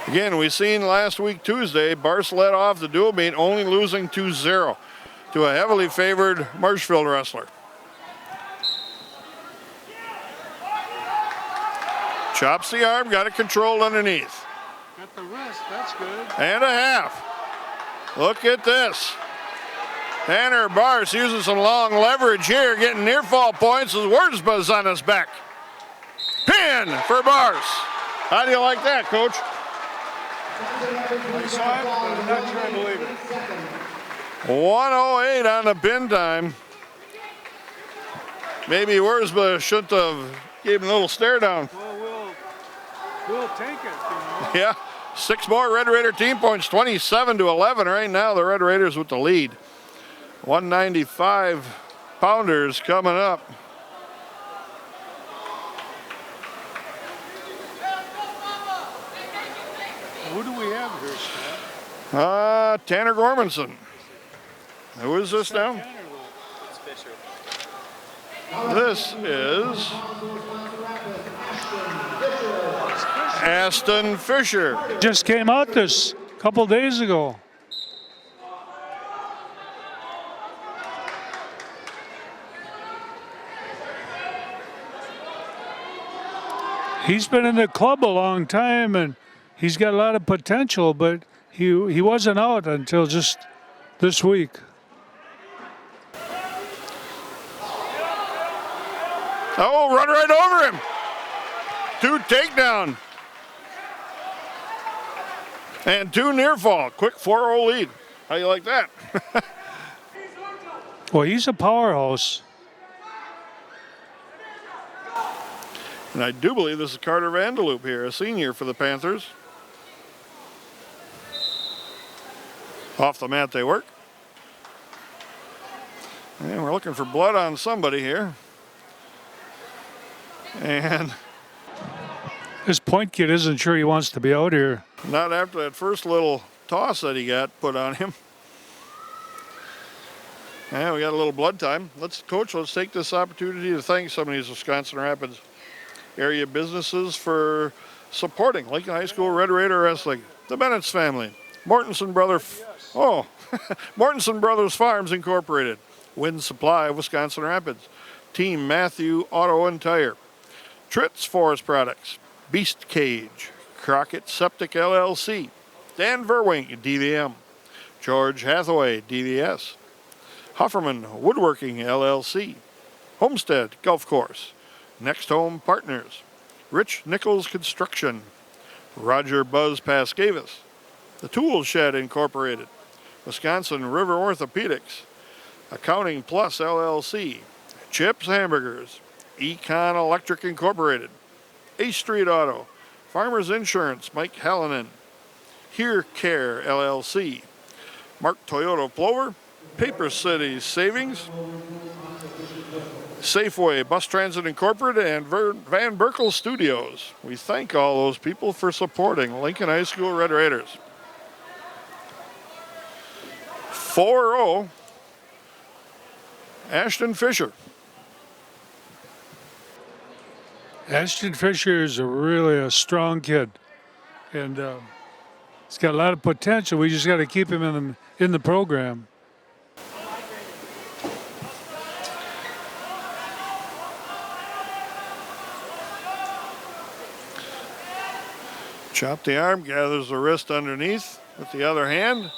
Again, we seen last week Tuesday, Barce led off the dual meet, only losing 2-0 to a heavily favored Marshfield wrestler. Chops the arm, got it controlled underneath. Got the wrist, that's good. And a half. Look at this. Tanner Barce using some long leverage here, getting near fall points as Wurzba's on his back. Pin for Barce. How do you like that, Coach? I saw it, but I'm not sure I believe it. 108 on the pin time. Maybe Wurzba shouldn't have gave him a little stare down. Well, we'll take it, you know. Yeah, 6 more Red Raider team points, 27-11 right now. The Red Raiders with the lead. 195 pounders coming up. Who do we have here, Scott? Tanner Gormanson. Who is this now? This is Aston Fisher. Just came out this a couple days ago. He's been in the club a long time and he's got a lot of potential, but he wasn't out until just this week. Oh, run right over him. 2 takedown. And 2 near fall. Quick 4-0 lead. How you like that? Well, he's a powerhouse. And I do believe this is Carter Vandeloop here, a senior for the Panthers. Off the mat they work. And we're looking for blood on somebody here. And This point kid isn't sure he wants to be out here. not after that first little toss that he got put on him. And we got a little blood time. Let's take this opportunity to thank some of these Wisconsin Rapids area businesses for supporting Lincoln High School Red Raider Wrestling. The Benitz family, Mortensen Brothers Farms Incorporated, Wind Supply of Wisconsin Rapids, Team Matthew Auto and Tire, Tritz Forest Products, Beast Cage, Crockett Septic LLC, Dan Verwink DVM, George Hathaway DVS, Hofferman Woodworking LLC, Homestead Golf Course, Next Home Partners, Rich Nichols Construction, Roger Buzz Pascavis, The Tool Shed Incorporated, Wisconsin River Orthopedics, Accounting Plus LLC, Chips Hamburgers, Econ Electric Incorporated, A Street Auto, Farmers Insurance, Mike Hallinan, Here Care LLC, Mark Toyota Plover, Paper City Savings, Safeway Bus Transit Incorporated, and Van Berkel Studios. We thank all those people for supporting Lincoln High School Red Raiders. 4-0, Ashton Fisher. Ashton Fisher is really a strong kid, and he's got a lot of potential. We just got to keep him in the program. Chop the arm, gathers the wrist underneath with the other hand,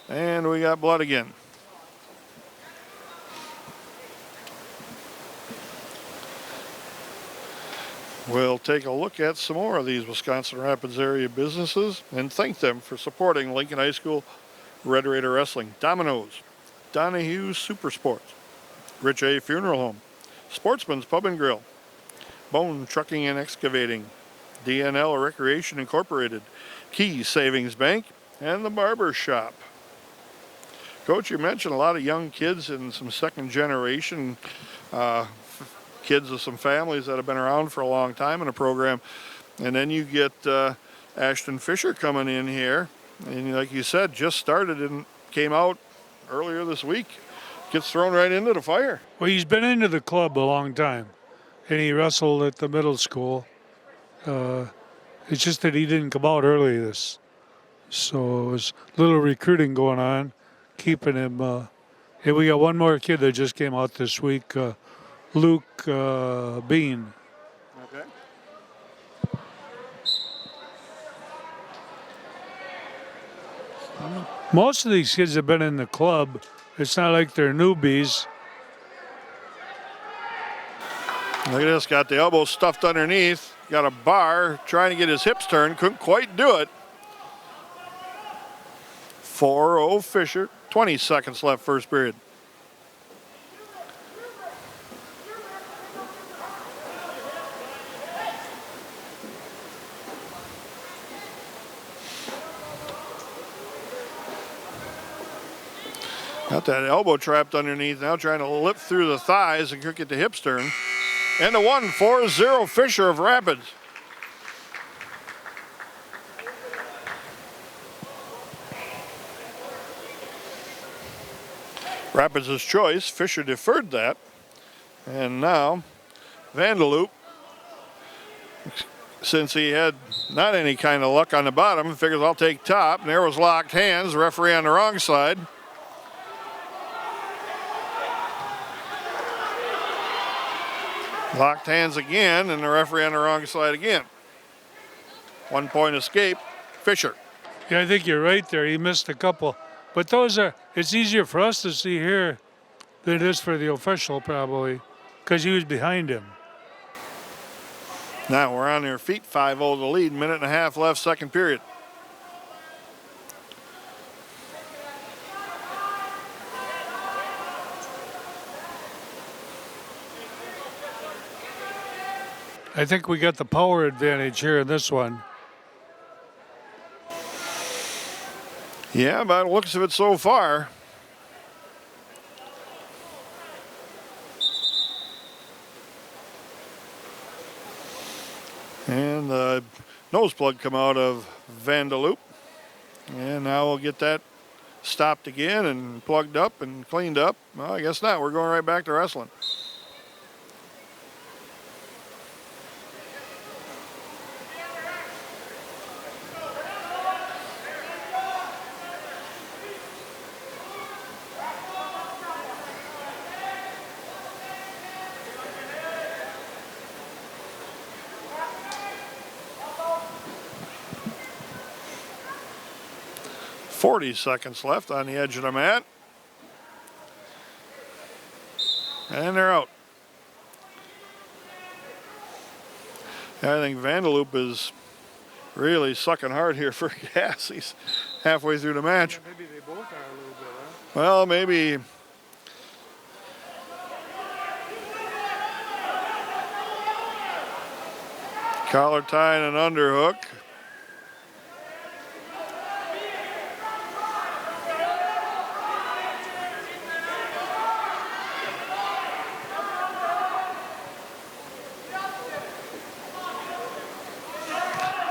and we got blood again. We'll take a look at some more of these Wisconsin Rapids area businesses and thank them for supporting Lincoln High School Red Raider Wrestling. Domino's, Donahue Super Sports, Rich A. Funeral Home, Sportsman's Pub and Grill, Bone Trucking and Excavating, DNL Recreation Incorporated, Key Savings Bank, and the Barber Shop. Coach, you mentioned a lot of young kids and some second generation kids of some families that have been around for a long time in the program. And then you get Ashton Fisher coming in here. And like you said, just started and came out earlier this week. Gets thrown right into the fire. Well, he's been into the club a long time, and he wrestled at the middle school. It's just that he didn't come out early this. So it was a little recruiting going on, keeping him. And we got one more kid that just came out this week, Luke Bean. Okay. Most of these kids have been in the club. It's not like they're newbies. Look at this, got the elbow stuffed underneath, got a bar, trying to get his hips turned, couldn't quite do it. 4-0 Fisher, 20 seconds left first period. Got that elbow trapped underneath, now trying to lip through the thighs and could get the hips turned. And the 1-4-0 Fisher of Rapids. Rapids' choice, Fisher deferred that. And now, Vanderloop, since he had not any kind of luck on the bottom, figures I'll take top. And there was locked hands, referee on the wrong side. Locked hands again, and the referee on the wrong side again. 1 point escape, Fisher. Yeah, I think you're right there. He missed a couple. But it's easier for us to see here than it is for the official, probably, because he was behind him. Now we're on their feet, 5-0 the lead, minute and a half left, second period. I think we got the power advantage here in this one. Yeah, by the looks of it so far. And the nose plug come out of Vanderloop. And now we'll get that stopped again and plugged up and cleaned up. Well, I guess not. We're going right back to wrestling. Seconds left on the edge of the mat. And they're out. I think Vanderloop is really sucking hard here for gas. He's halfway through the match. Yeah, maybe they both are a little bit, huh? Well, maybe. Collar tie and an underhook.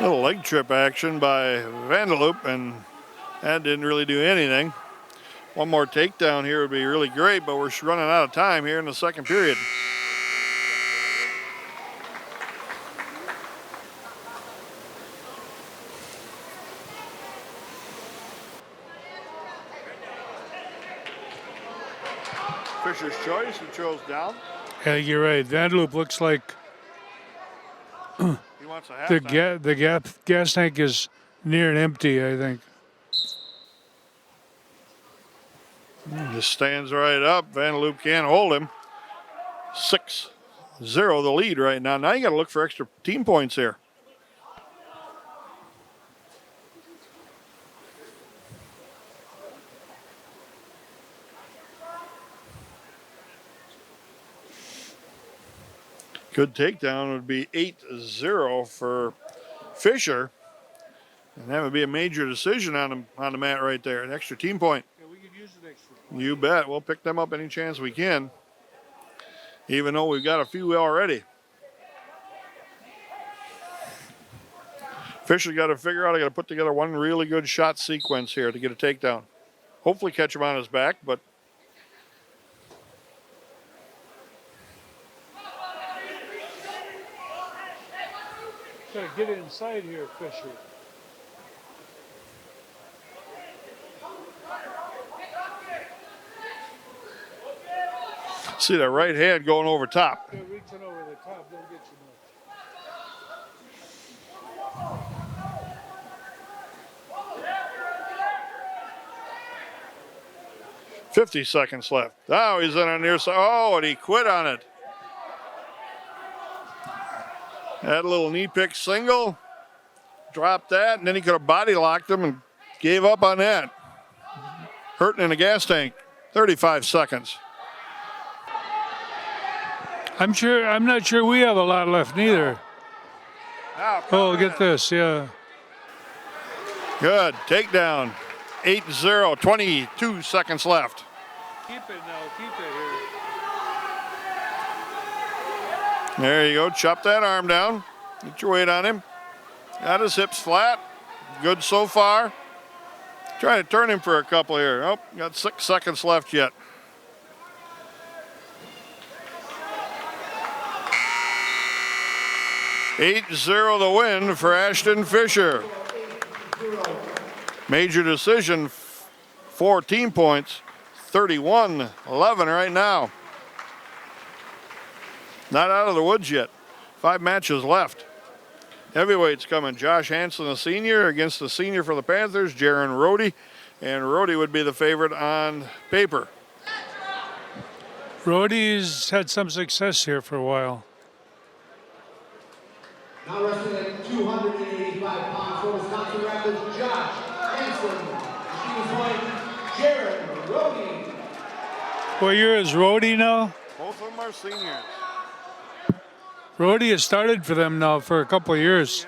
Little leg trip action by Vanderloop, and that didn't really do anything. One more takedown here would be really great, but we're running out of time here in the second period. Fisher's choice, he chose down. Yeah, you're right. Vanderloop looks like He wants a halftime. the gas tank is near and empty, I think. Just stands right up. Vanderloop can't hold him. 6-0 the lead right now. Now you got to look for extra team points here. Good takedown would be 8-0 for Fisher. And that would be a major decision on the mat right there. An extra team point. Yeah, we could use an extra point. You bet. We'll pick them up any chance we can. Even though we've got a few already. Fisher's got to figure out, I got to put together one really good shot sequence here to get a takedown. Hopefully catch him on his back, but Gotta get inside here, Fisher. see that right hand going over top. They're reaching over the top, don't get you much. 50 seconds left. Now he's in on the near side. Oh, and he quit on it. Had a little knee pick single. Dropped that, and then he could have body locked him and gave up on that. Hurting in a gas tank. 35 seconds. I'm not sure we have a lot left neither. Oh, get this, yeah. Good. Takedown. 8-0. 22 seconds left. Keep it now, keep it here. There you go. Chop that arm down. Get your weight on him. Got his hips flat. Good so far. Try to turn him for a couple here. Oh, got 6 seconds left yet. (8-0) the win for Ashton Fisher. Major decision, 14 points, 31-11 right now. Not out of the woods yet. 5 matches left. Heavyweights coming. Josh Hansen, the senior, against the senior for the Panthers, Jaron Rohde. And Rohde would be the favorite on paper. Rohde's had some success here for a while. Now wrestling at 285 pounds for Wisconsin Rapids, Josh Hansen. Stevens Point, Jaron Rohde. What year is Rohde now? Both of them are seniors. Rohde has started for them now for a couple of years.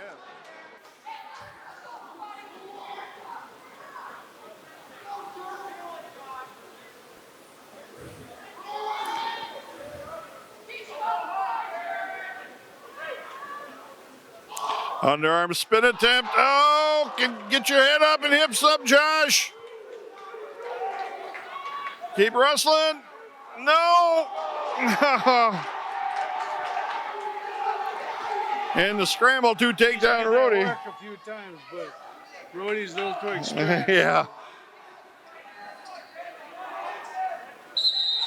Underarm spin attempt. Oh, get your head up and hips up, Josh. Keep wrestling. No. And the scramble to take down Rohde. Work a few times, but Rohde's a little too experienced. Yeah.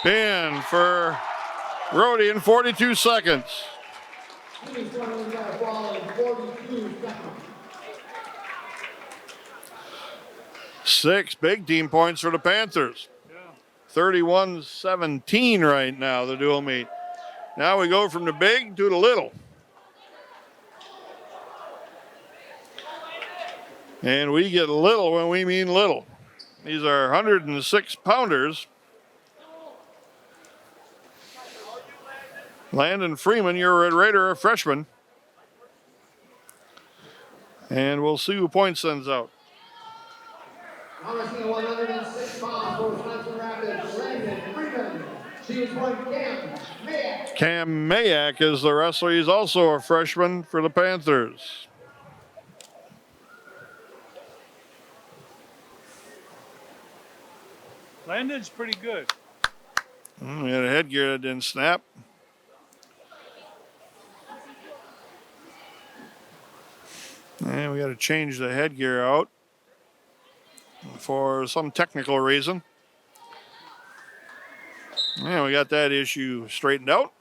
Pin for Rohde in 42 seconds. Stevens Point only got a ball in 42 seconds. 6 big team points for the Panthers. Yeah. 31-17 right now, the dual meet. Now we go from the big to the little. And we get little when we mean little. These are 106 pounders. Landon Freeman, your Red Raider, a freshman. And we'll see who points sends out. Now wrestling at 106 pounds for Wisconsin Rapids, Landon Freeman. Stevens Point, Cam Mayak. Cam Mayak is the wrestler. He's also a freshman for the Panthers. Landon's pretty good. We had a headgear that didn't snap. And we got to change the headgear out for some technical reason. And we got that issue straightened out.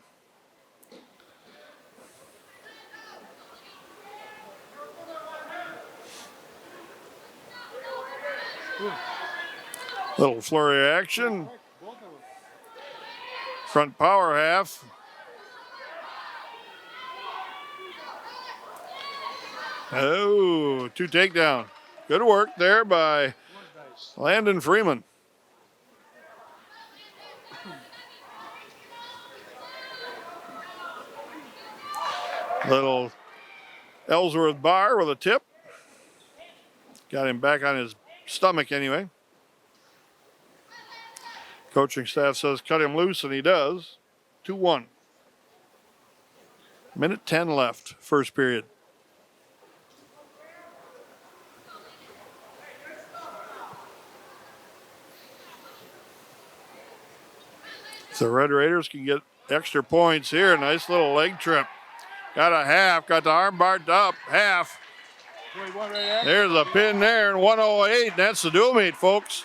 Little flurry of action. Front power half. Oh, 2 takedown. Good work there by Landon Freeman. Little Ellsworth bar with a tip. Got him back on his stomach anyway. Coaching staff says cut him loose, and he does. 2-1. Minute 10 left, first period. The Red Raiders can get extra points here. Nice little leg trip. Got a half, got the arm bar up, half. There's a pin there, and 108, and that's the dual meet, folks.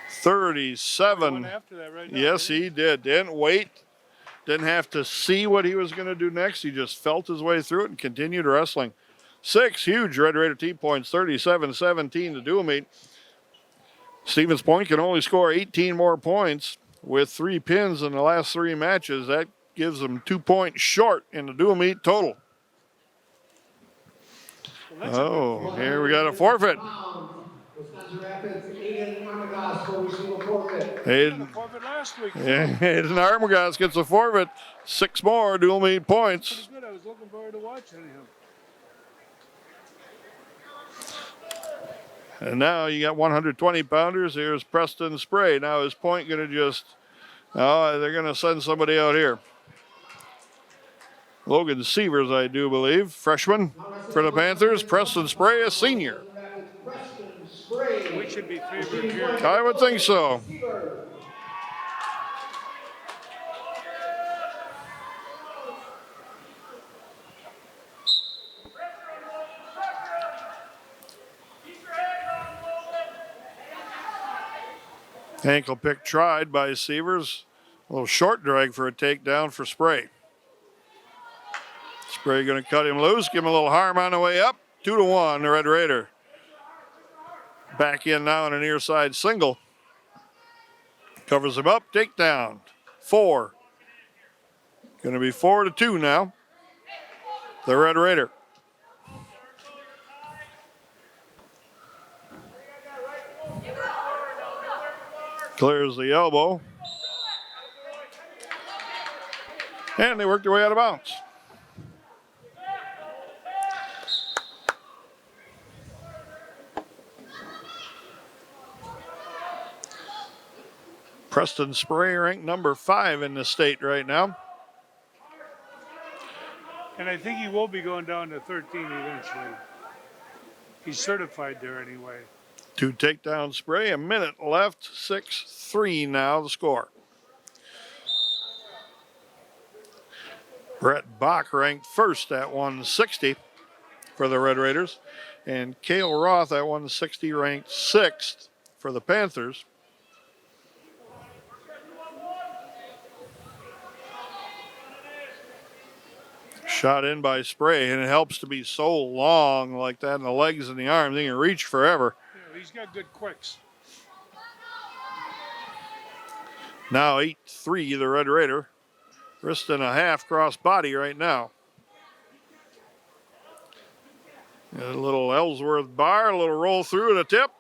37. Yes, he did. Didn't wait. Didn't have to see what he was going to do next. He just felt his way through it and continued wrestling. 6 huge Red Raider team points, 37-17 the dual meet. Stevens Point can only score 18 more points with 3 pins in the last 3 matches. That gives them 2 points short in the dual meet total. Oh, here we got a forfeit. Hayden Armagoss gets a forfeit. 6 more dual meet points. I was looking forward to watching him. And now you got 120 pounders. Here's Preston Spray. Now is Point going to just, they're going to send somebody out here. Logan Sievers, I do believe, freshman for the Panthers. Preston Spray, a senior. We should be favored here. I would think so. Ankle pick tried by Sievers. A little short drag for a takedown for Spray. Spray going to cut him loose, give him a little harm on the way up. 2-1, the Red Raider. Back in now in a near side single. Covers him up, takedown. 4. Going to be 4-2 now. The Red Raider. Clears the elbow. And they work their way out of bounds. Preston Spray ranked number 5 in the state right now. And I think he will be going down to 13 eventually. He's certified there anyway. 2 takedown Spray, a minute left, 6-3 now the score. Brett Bach ranked first at 160 for the Red Raiders, and Cale Roth at 160 ranked 6th for the Panthers. Shot in by Spray, and it helps to be so long like that in the legs and the arms. They can reach forever. Yeah, he's got good quicks. Now 8-3, the Red Raider. Wrist and a half cross body right now. A little Ellsworth bar, a little roll through and a tip.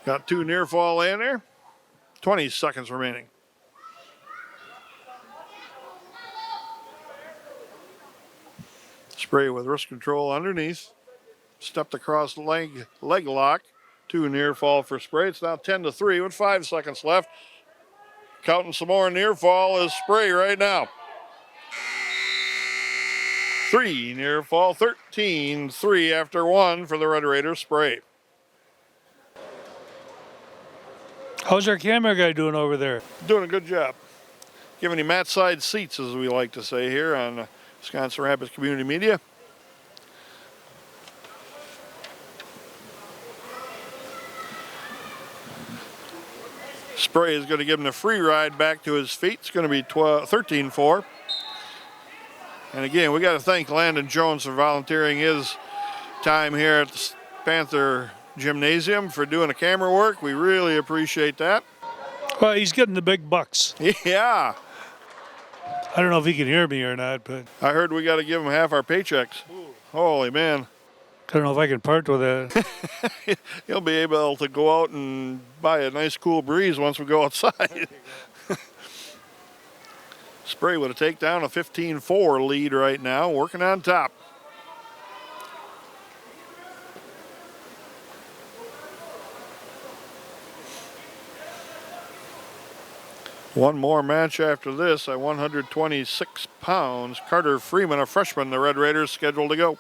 Got 2 near fall in there. 20 seconds remaining. Spray with wrist control underneath. Stepped across leg lock. 2 near fall for Spray. It's now 10-3 with 5 seconds left. Counting some more near fall is Spray right now. 3 near fall, 13-3 after 1 for the Red Raiders. Spray. How's our camera guy doing over there? Doing a good job. Giving him mat side seats, as we like to say here on Wisconsin Rapids Community Media. Spray is going to give him a free ride back to his feet. It's going to be 13-4. And again, we got to thank Landon Jones for volunteering his time here at the Panther Gymnasium for doing the camera work. We really appreciate that. Well, he's getting the big bucks. Yeah. I don't know if he can hear me or not, but I heard we got to give him half our paychecks. Ooh. Holy man. I don't know if I can part with that. He'll be able to go out and buy a nice cool breeze once we go outside. Spray with a takedown, a 15-4 lead right now, working on top. One more match after this at 126 pounds. Carter Freeman, a freshman, the Red Raiders scheduled to go.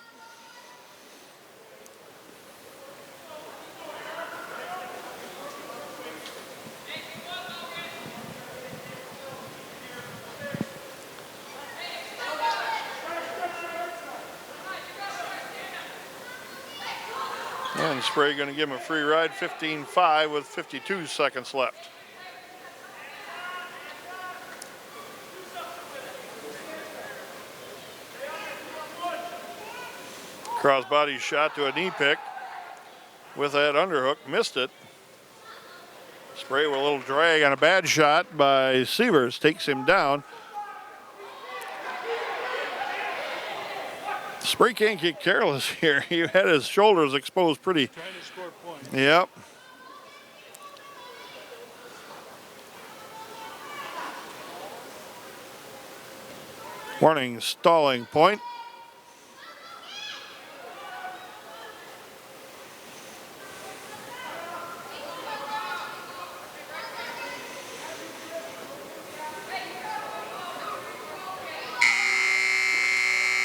And Spray going to give him a free ride, 15-5 with 52 seconds left. Crossbody shot to a knee pick with that underhook, missed it. Spray with a little drag on a bad shot by Sievers, takes him down. Spray can't get careless here. He had his shoulders exposed pretty. Trying to score points. Yep. Warning, stalling point.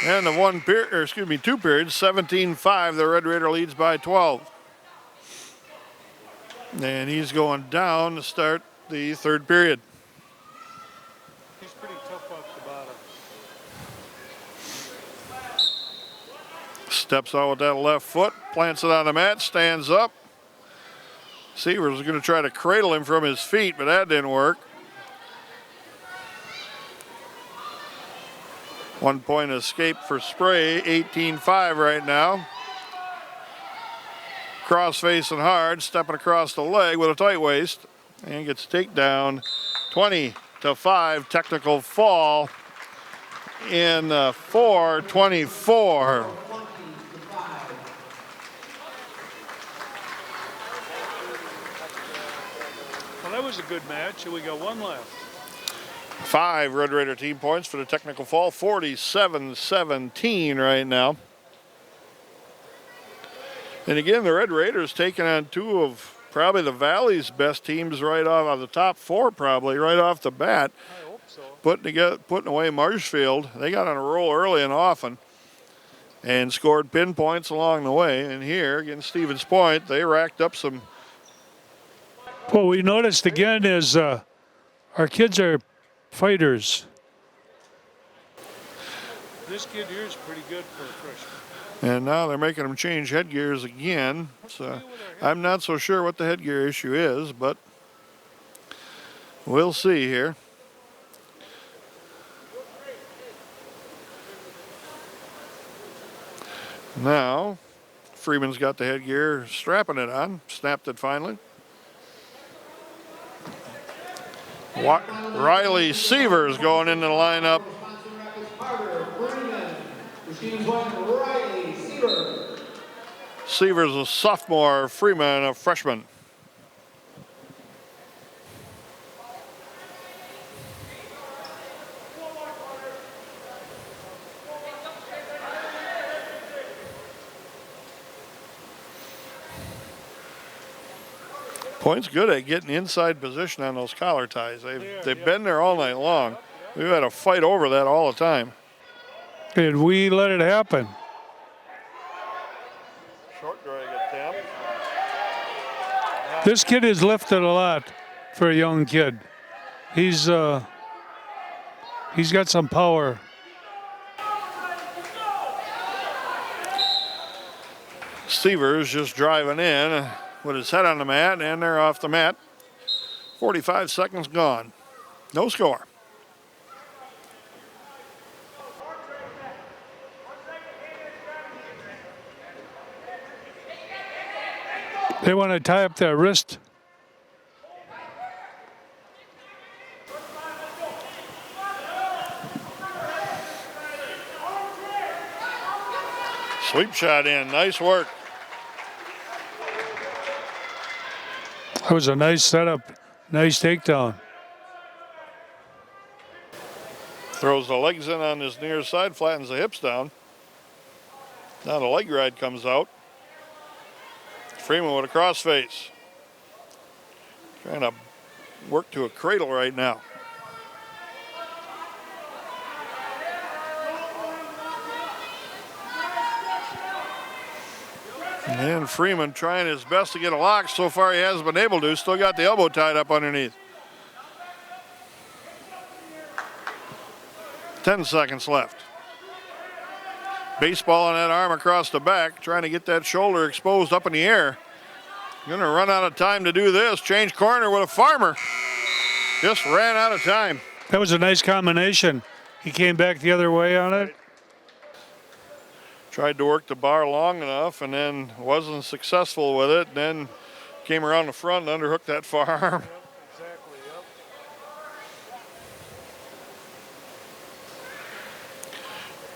And the 2 periods, 17-5. The Red Raider leads by 12. And he's going down to start the 3rd period. He's pretty tough off the bottom. Steps out with that left foot, plants it on the mat, stands up. Sievers is going to try to cradle him from his feet, but that didn't work. 1 point escape for Spray, 18-5 right now. Cross facing hard, stepping across the leg with a tight waist, and gets takedown, 20-5, technical fall in 4:24. Well, that was a good match, and we got one left. 5 Red Raider team points for the technical fall, 47-17 right now. And again, the Red Raiders taking on 2 of probably the Valley's best teams right off of the top 4, probably right off the bat. I hope so. Putting away Marshfield. They got on a roll early and often and scored pinpoints along the way. And here against Stevens Point, they racked up some. What we noticed again is our kids are fighters. This kid here is pretty good for a freshman. And now they're making them change headgears again. So I'm not so sure what the headgear issue is, but we'll see here. Now, Freeman's got the headgear, strapping it on, snapped it finally. Riley Sievers going into the lineup. Sievers a sophomore, Freeman a freshman. Point's good at getting inside position on those collar ties. They've been there all night long. We've had a fight over that all the time. And we let it happen. Short drag attempt. This kid has lifted a lot for a young kid. He's got some power. Sievers just driving in with his head on the mat, and they're off the mat. 45 seconds gone. No score. They want to tie up that wrist. Sweep shot in. Nice work. That was a nice setup, nice takedown. Throws the legs in on his near side, flattens the hips down. Now the leg ride comes out. Freeman with a crossface. Trying to work to a cradle right now. And Freeman trying his best to get a lock. So far he hasn't been able to. Still got the elbow tied up underneath. 10 seconds left. Baseballing that arm across the back, trying to get that shoulder exposed up in the air. Gonna run out of time to do this. Change corner with a farmer. Just ran out of time. That was a nice combination. He came back the other way on it. Tried to work the bar long enough and then wasn't successful with it. Then came around the front and underhooked that far arm. Exactly, yep.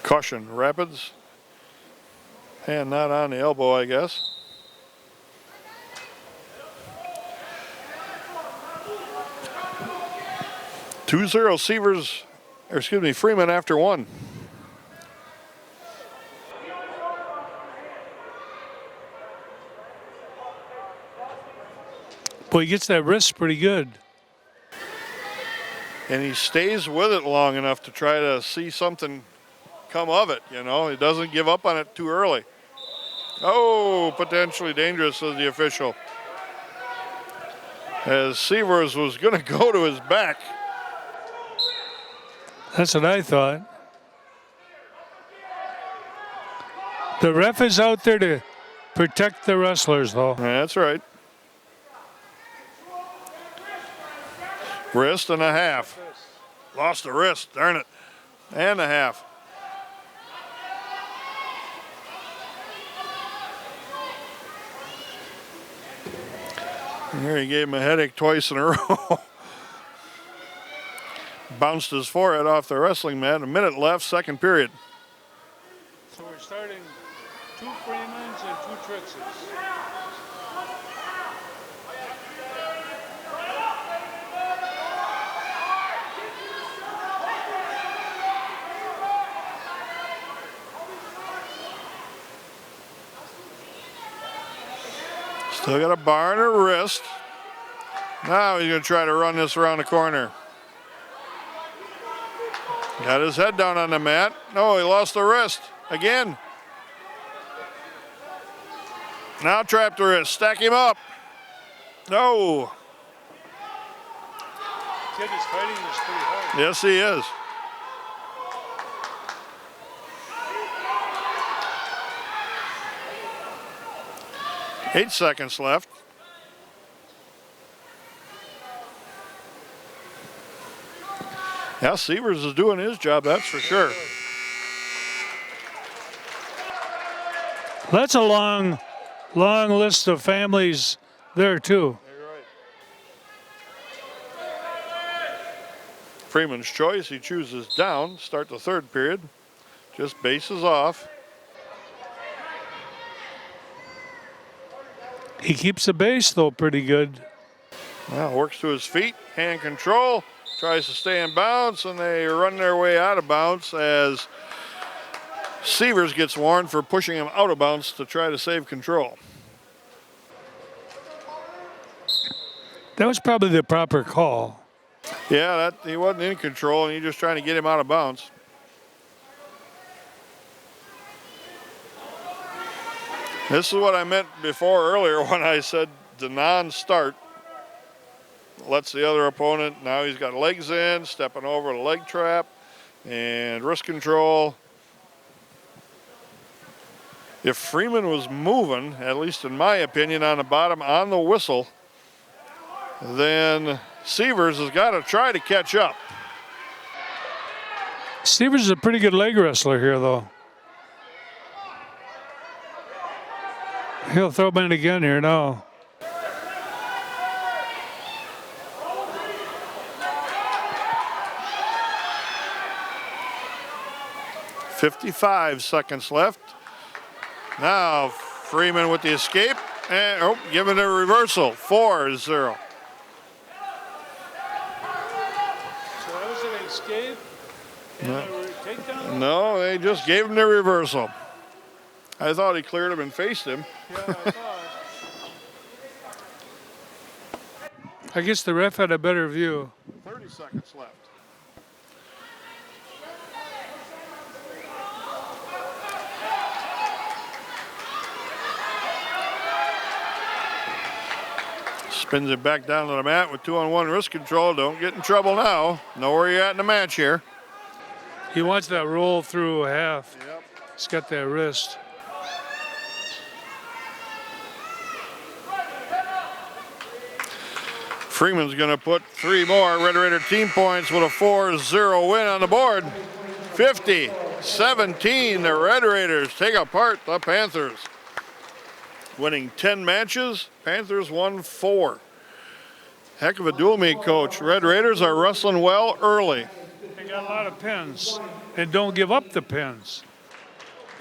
Caution, Rapids. Hand not on the elbow, I guess. Freeman after one. Boy, he gets that wrist pretty good. And he stays with it long enough to try to see something come of it, you know. He doesn't give up on it too early. Oh, potentially dangerous, says the official. As Severs was going to go to his back. That's what I thought. The ref is out there to protect the wrestlers, though. That's right. Wrist and a half. Lost the wrist, darn it. And a half. And here he gave him a headache twice in a row. Bounced his forehead off the wrestling mat. A minute left, second period. So we're starting 2 Freemans and 2 Tritzes. Still got a bar and a wrist. Now he's going to try to run this around the corner. Got his head down on the mat. No, he lost the wrist again. Now trap the wrist. Stack him up. No. Kid is fighting this pretty hard. Yes, he is. Eight seconds left. Yeah, Severs is doing his job, that's for sure. That's a long list of families there, too. Freeman's choice, he chooses down, start the third period. Just bases off. He keeps the base, though, pretty good. Well, works to his feet, hand control, tries to stay in bounds, and they run their way out of bounds as Severs gets warned for pushing him out of bounds to try to save control. That was probably the proper call. Yeah, he wasn't in control, and he's just trying to get him out of bounds. This is what I meant before earlier when I said the non-start lets the other opponent, now he's got legs in, stepping over the leg trap, and wrist control. If Freeman was moving, at least in my opinion, on the bottom on the whistle, then Severs has got to try to catch up. Severs is a pretty good leg wrestler here, though. He'll throw him in again here now. .55 seconds left. Now Freeman with the escape and giving a reversal. 4-0. So that was an escape and a takedown? No, they just gave him the reversal. I thought he cleared him and faced him. Yeah, I thought. I guess the ref had a better view. 30 seconds left. Spins it back down to the mat with 2-on-1 wrist control. Don't get in trouble now. Know where you're at in the match here. He wants that roll through a half. Yep. He's got that wrist. Freeman's going to put 3 more Red Raider team points with a 4-0 win on the board. 50-17, the Red Raiders take apart the Panthers. Winning 10 matches, Panthers won 4. Heck of a dual meet, Coach. Red Raiders are wrestling well early. They got a lot of pins, and don't give up the pins.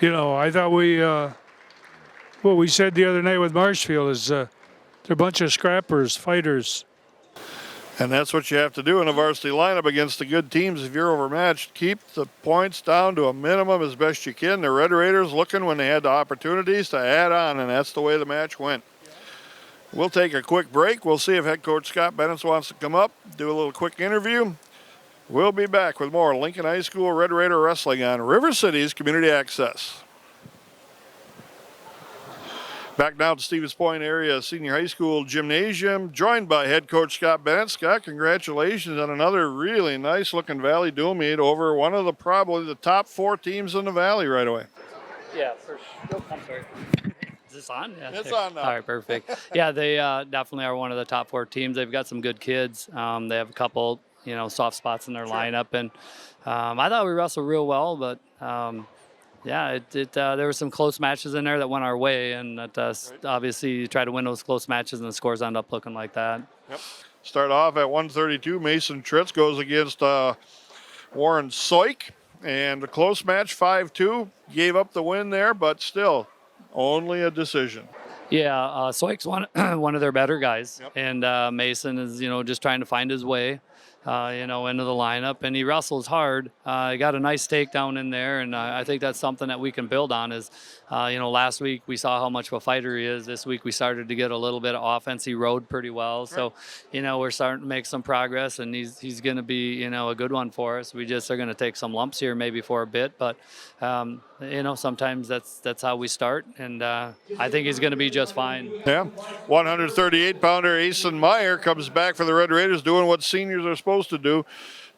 You know, I thought what we said the other night with Marshfield is they're a bunch of scrappers, fighters. And that's what you have to do in a varsity lineup against the good teams if you're overmatched. Keep the points down to a minimum as best you can. The Red Raiders looking when they had the opportunities to add on, and that's the way the match went. We'll take a quick break. We'll see if head coach Scott Benitz wants to come up, do a little quick interview. We'll be back with more Lincoln High School Red Raider Wrestling on River City's Community Access. Back now to Stevens Point area senior high school gymnasium, joined by head coach Scott Bennett. Scott, congratulations on another really nice looking Valley dual meet over one of probably the top 4 teams in the Valley right away. Yeah, for sure. I'm sorry. Is this on? Yeah. It's on now. All right, perfect. Yeah, they definitely are one of the top 4 teams. They've got some good kids. They have a couple, soft spots in their lineup, and I thought we wrestled real well, but. Yeah, there were some close matches in there that went our way, and obviously you try to win those close matches, and the scores end up looking like that. Yep. Start off at 132. Mason Tritz goes against Warren Soik, and a close match, 5-2. Gave up the win there, but still only a decision. Yeah, Soik's one of their better guys, Yep. And Mason is just trying to find his way. Into the lineup, and he wrestles hard. He got a nice takedown in there, and I think that's something that we can build on. Is last week we saw how much of a fighter he is. This week we started to get a little bit of offense. He rode pretty well, so we're starting to make some progress, and he's going to be a good one for us. We just are going to take some lumps here maybe for a bit, but sometimes that's how we start, and I think he's going to be just fine. Yeah, 138-pounder Asen Meyer comes back for the Red Raiders, doing what seniors are supposed to do,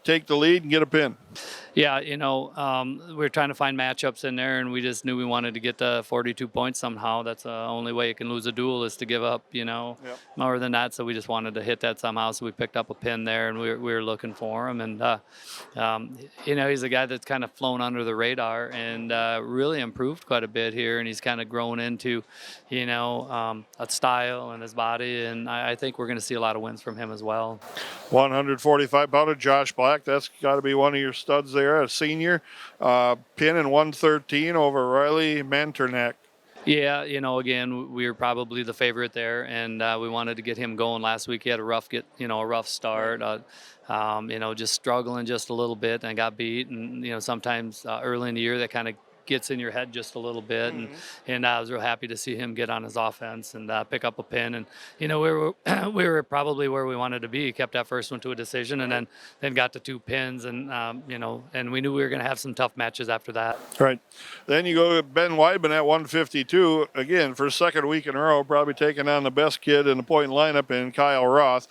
take the lead and get a pin. Yeah, we were trying to find matchups in there, and we just knew we wanted to get to 42 points somehow. That's the only way you can lose a duel is to give up, more than that. So we just wanted to hit that somehow. So we picked up a pin there, and we were looking for him. And, he's a guy that's kind of flown under the radar and really improved quite a bit here. And he's kind of grown into, a style and his body. And I think we're going to see a lot of wins from him as well. 145-pounder Josh Black, that's got to be one of your studs there, a senior. Pin in 113 over Riley Manternak. Yeah, again, we were probably the favorite there, and we wanted to get him going last week. He had a rough start, just struggling just a little bit and got beat. And, sometimes early in the year that kind of gets in your head just a little bit, and I was real happy to see him get on his offense and pick up a pin. And we were probably where we wanted to be. He kept that first one to a decision, and then got to 2 pins, and and we knew we were going to have some tough matches after that. Right. Then you go to Ben Weidman at 152 again for a second week in a row, probably taking on the best kid in the point lineup in Kyle Roth.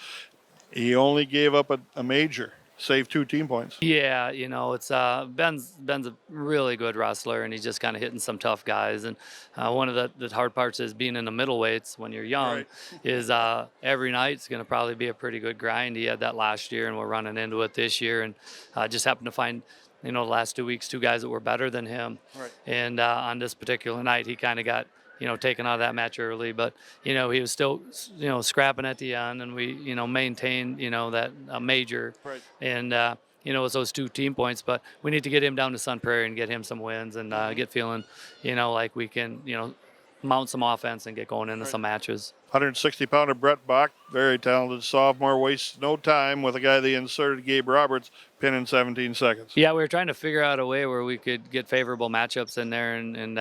He only gave up a major. Save 2 team points. Yeah, it's Ben's a really good wrestler, and he's just kind of hitting some tough guys. And one of the hard parts is being in the middleweights when you're young, is every night's going to probably be a pretty good grind. He had that last year, and we're running into it this year, and just happened to find the last 2 weeks 2 guys that were better than him. Right. And on this particular night, he kind of got taken out of that match early, but, he was still, scrapping at the end, and we, maintained, that major. Right. And, it was those 2 team points, but we need to get him down to Sun Prairie and get him some wins and get feeling, like we can, mount some offense and get going into some matches. 160-pounder Brett Bach, very talented sophomore, wastes no time with a guy they inserted, Gabe Roberts, pin in 17 seconds. Yeah, we were trying to figure out a way where we could get favorable matchups in there, and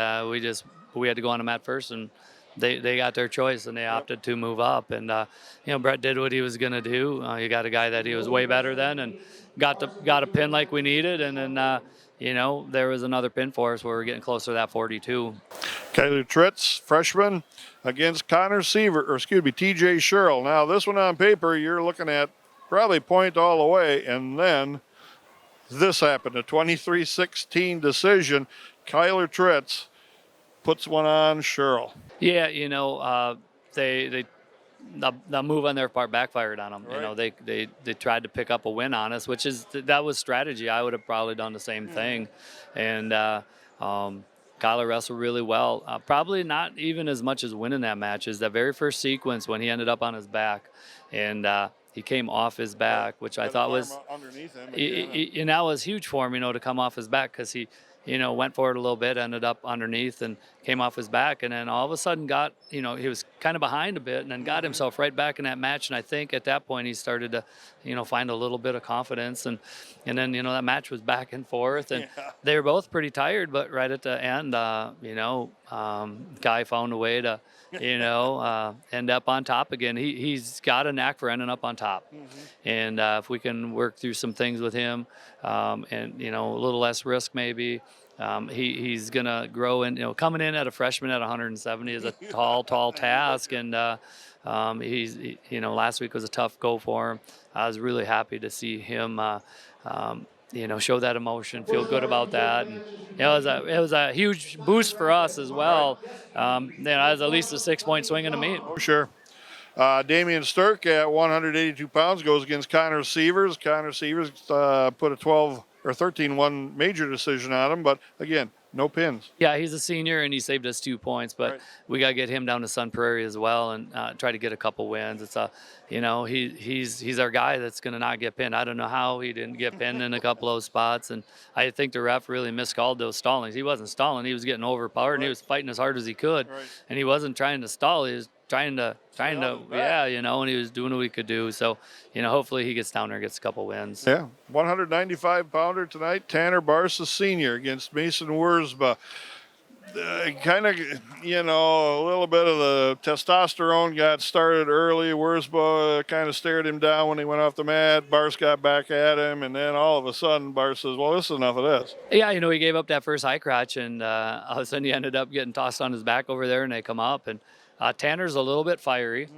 we had to go on the mat first, and they got their choice, and they opted to move up. And Brett did what he was going to do. You got a guy that he was way better than, and got a pin like we needed, and then there was another pin for us where we're getting closer to that 42. Kyler Tritz, freshman, against TJ Sherrill. Now this one on paper, you're looking at probably point all the way, and then this happened, a 23-16 decision. Kyler Tritz puts one on Sherrill. Yeah, they the move on their part backfired on them. Right. They tried to pick up a win on us, which is that was strategy. I would have probably done the same thing, and Kyler wrestled really well. Probably not even as much as winning that match as that very first sequence when he ended up on his back, and he came off his back, which I thought was underneath him. and that was huge for him, to come off his back because he, went forward a little bit, ended up underneath and came off his back. And then all of a sudden he was kind of behind a bit and then got himself right back in that match. And I think at that point he started to, find a little bit of confidence. And then, that match was back and forth. And they were both pretty tired, but right at the end, Guy found a way to, end up on top again. He's got a knack for ending up on top. And if we can work through some things with him and, a little less risk maybe, he's going to grow. And, coming in at a freshman at 170 is a tall task. And last week was a tough go for him. I was really happy to see him show that emotion, feel good about that. And it was a huge boost for us as well. It was at least a 6-point swing in a meet. Oh, sure. Damian Sturck at 182 pounds goes against Connor Sievers. Connor Sievers put a 12 or 13-1 major decision on him, but again, no pins. Yeah, he's a senior and he saved us 2 points, but Right. we got to get him down to Sun Prairie as well and try to get a couple wins. It's he's our guy that's going to not get pinned. I don't know how he didn't get pinned in a couple of those spots, and I think the ref really miscalled those stallings. He wasn't stalling; he was getting overpowered, and he was fighting as hard as he could, Right. and he wasn't trying to stall. He was trying to, and he was doing what he could do. So, hopefully he gets down there and gets a couple wins. Yeah, 195-pounder tonight, Tanner Barsa Sr. against Mason Wurzba. Kind of, a little bit of the testosterone got started early. Wurzba kind of stared him down when he went off the mat. Bars got back at him, and then all of a sudden, Bars says, well, this is enough of this. Yeah, he gave up that first high crotch, and all of a sudden he ended up getting tossed on his back over there, and they come up, and Tanner's a little bit fiery.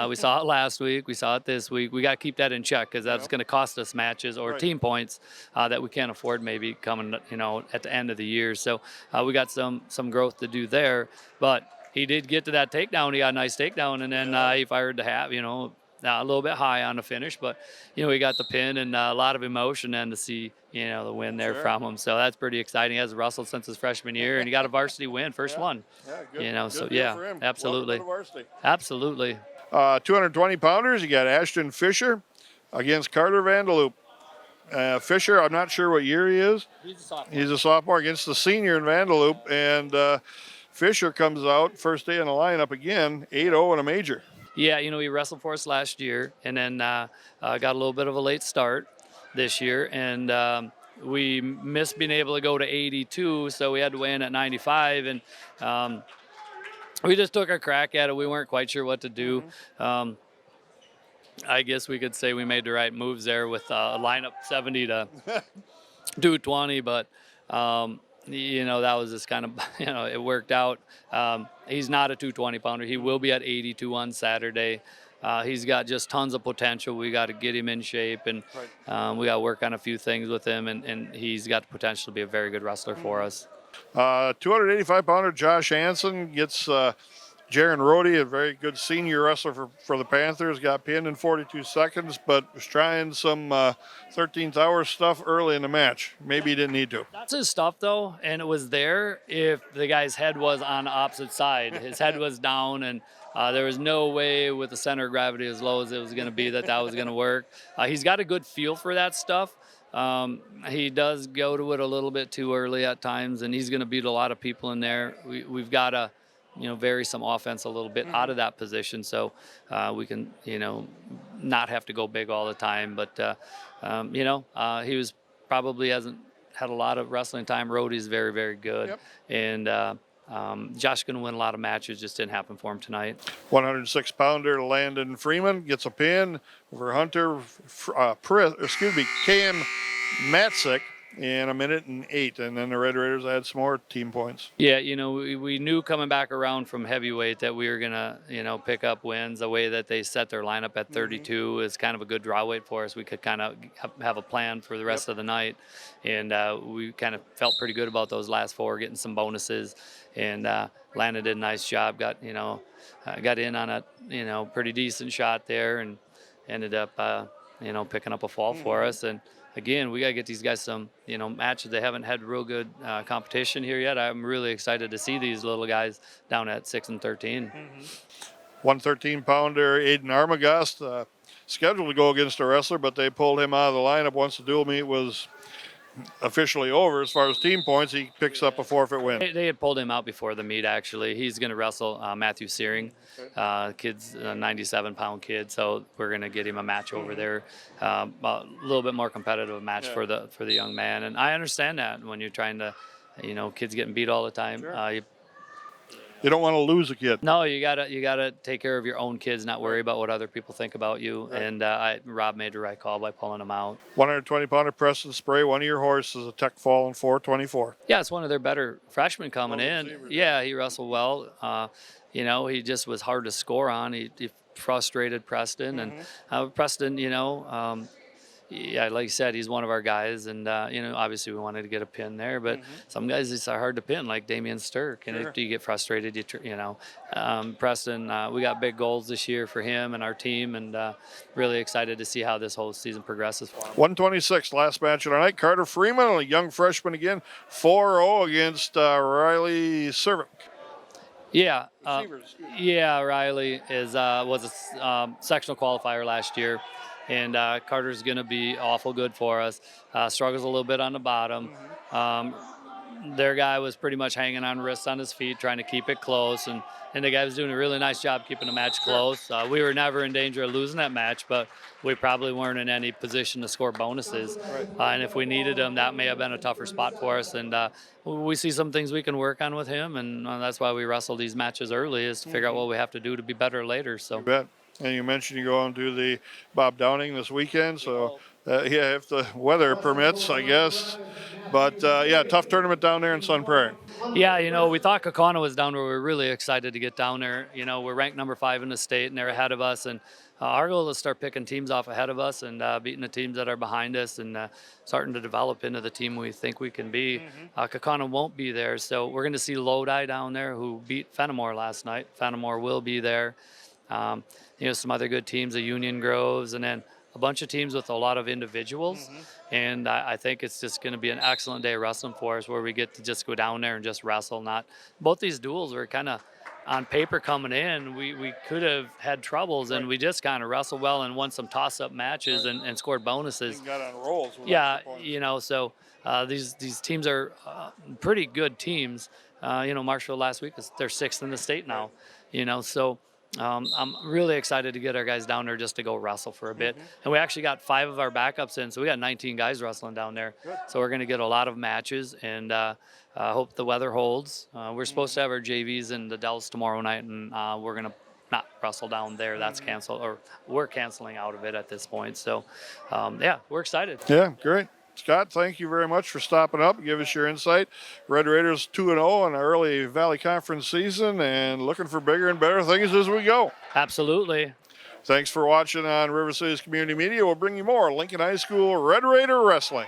We saw it last week. We saw it this week. We got to keep that in check because that's going to cost us matches or team points that we can't afford maybe coming, at the end of the year. So we got some growth to do there. But he did get to that takedown. He got a nice takedown, and then he fired the half, a little bit high on the finish. But, he got the pin and a lot of emotion and to see, the win there from him. So that's pretty exciting. He has wrestled since his freshman year, and he got a varsity win, first one. Yeah, good. Good for him. Absolutely. Welcome to the varsity. Absolutely. 220-pounders, you got Ashton Fisher against Carter Vandeloop. Fisher, I'm not sure what year he is. He's a sophomore against the senior in Vandeloop, and Fisher comes out first day in the lineup again, 8-0 in a major. Yeah, he wrestled for us last year, and then got a little bit of a late start this year, and we missed being able to go to 82, so we had to weigh in at 95, and we just took a crack at it. We weren't quite sure what to do. I guess we could say we made the right moves there with lineup 70 to 220, but that was just kind of, it worked out. He's not a 220-pounder. He will be at 82 on Saturday. He's got just tons of potential. We got to get him in shape, and we got to work on a few things with him, and he's got the potential to be a very good wrestler for us. 285-pounder Josh Hansen gets Jaron Rohde, a very good senior wrestler for the Panthers, got pinned in 42 seconds, but was trying some 13th hour stuff early in the match. Maybe he didn't need to. That's his stuff, though, and it was there if the guy's head was on the opposite side. His head was down, and there was no way with the center of gravity as low as it was going to be that was going to work. He's got a good feel for that stuff. He does go to it a little bit too early at times, and he's going to beat a lot of people in there. We've got to, vary some offense a little bit out of that position so we can, not have to go big all the time. But, he was probably hasn't had a lot of wrestling time. Rohde's very, very good. Yep. And Josh going to win a lot of matches. Just didn't happen for him tonight. 106-pounder Landon Freeman gets a pin over Cam Matzik. in 1:08, and then the Red Raiders had some more team points. Yeah, we knew coming back around from heavyweight that we were going to, pick up wins. The way that they set their lineup at 32 is kind of a good draw weight for us. We could kind of have a plan for the rest of the night. And we kind of felt pretty good about those last four, getting some bonuses. And Lana did a nice job, got in on a, pretty decent shot there and ended up, picking up a fall for us. And again, we got to get these guys some, matches. They haven't had real good competition here yet. I'm really excited to see these little guys down at 6 and 13. 113-pounder Aiden Armagast scheduled to go against a wrestler, but they pulled him out of the lineup once the dual meet was officially over. As far as team points, he picks up a forfeit win. They had pulled him out before the meet, actually. He's going to wrestle Matthew Searing. Kid's a 97-pound kid, so we're going to get him a match over there, a little bit more competitive match for the young man. And I understand that when you're trying to, kids getting beat all the time. Sure. You don't want to lose a kid. No, you gotta take care of your own kids, not worry about what other people think about you. Right. And Rob made the right call by pulling him out. 120-pounder Preston Spray, one of your horses, a Tech fall in 424. Yeah, it's one of their better freshmen coming in. Yeah, he wrestled well. He just was hard to score on. He frustrated Preston, and Preston, yeah, like you said, he's one of our guys, and obviously we wanted to get a pin there, but some guys it's hard to pin, like Damian Sturck, and if you get frustrated, Preston, we got big goals this year for him and our team, and really excited to see how this whole season progresses for him. 126, last match of the night. Carter Freeman, a young freshman again, 4-0 against Riley Cervic. Yeah, Riley was a sectional qualifier last year. And Carter's going to be awful good for us. Struggles a little bit on the bottom. Their guy was pretty much hanging on wrists on his feet, trying to keep it close. And the guy was doing a really nice job keeping the match close. We were never in danger of losing that match, but we probably weren't in any position to score bonuses. And if we needed them, that may have been a tougher spot for us. And we see some things we can work on with him. And that's why we wrestle these matches early, is to figure out what we have to do to be better later. So. You bet. And you mentioned you go on to the Bob Downing this weekend, so if the weather permits, I guess. But tough tournament down there in Sun Prairie. Yeah, we thought Kaukauna was down there. We were really excited to get down there. We're ranked number 5 in the state, and they're ahead of us. And our goal is to start picking teams off ahead of us and beating the teams that are behind us and starting to develop into the team we think we can be. Kaukauna won't be there, so we're going to see Lodi down there, who beat Fenimore last night. Fenimore will be there. Some other good teams, the Union Groves, and then a bunch of teams with a lot of individuals. And I think it's just going to be an excellent day of wrestling for us, where we get to just go down there and just wrestle. Both these duels were kind of on paper coming in. We could have had troubles, and we just kind of wrestled well and won some toss-up matches and scored bonuses. And got on rolls. Yeah, so these teams are pretty good teams. Marshall last week, they're 6th in the state now. So. I'm really excited to get our guys down there just to go wrestle for a bit. And we actually got 5 of our backups in, so we got 19 guys wrestling down there. Good. So we're going to get a lot of matches, and hope the weather holds. We're supposed to have our JVs in the Dells tomorrow night, and we're going to not wrestle down there. That's canceled, or we're canceling out of it at this point. So, we're excited. Yeah, great. Scott, thank you very much for stopping up and give us your insight. Red Raiders 2-0 in the early Valley Conference season, and looking for bigger and better things as we go. Absolutely. Thanks for watching on River City's Community Media. We'll bring you more Lincoln High School Red Raider Wrestling.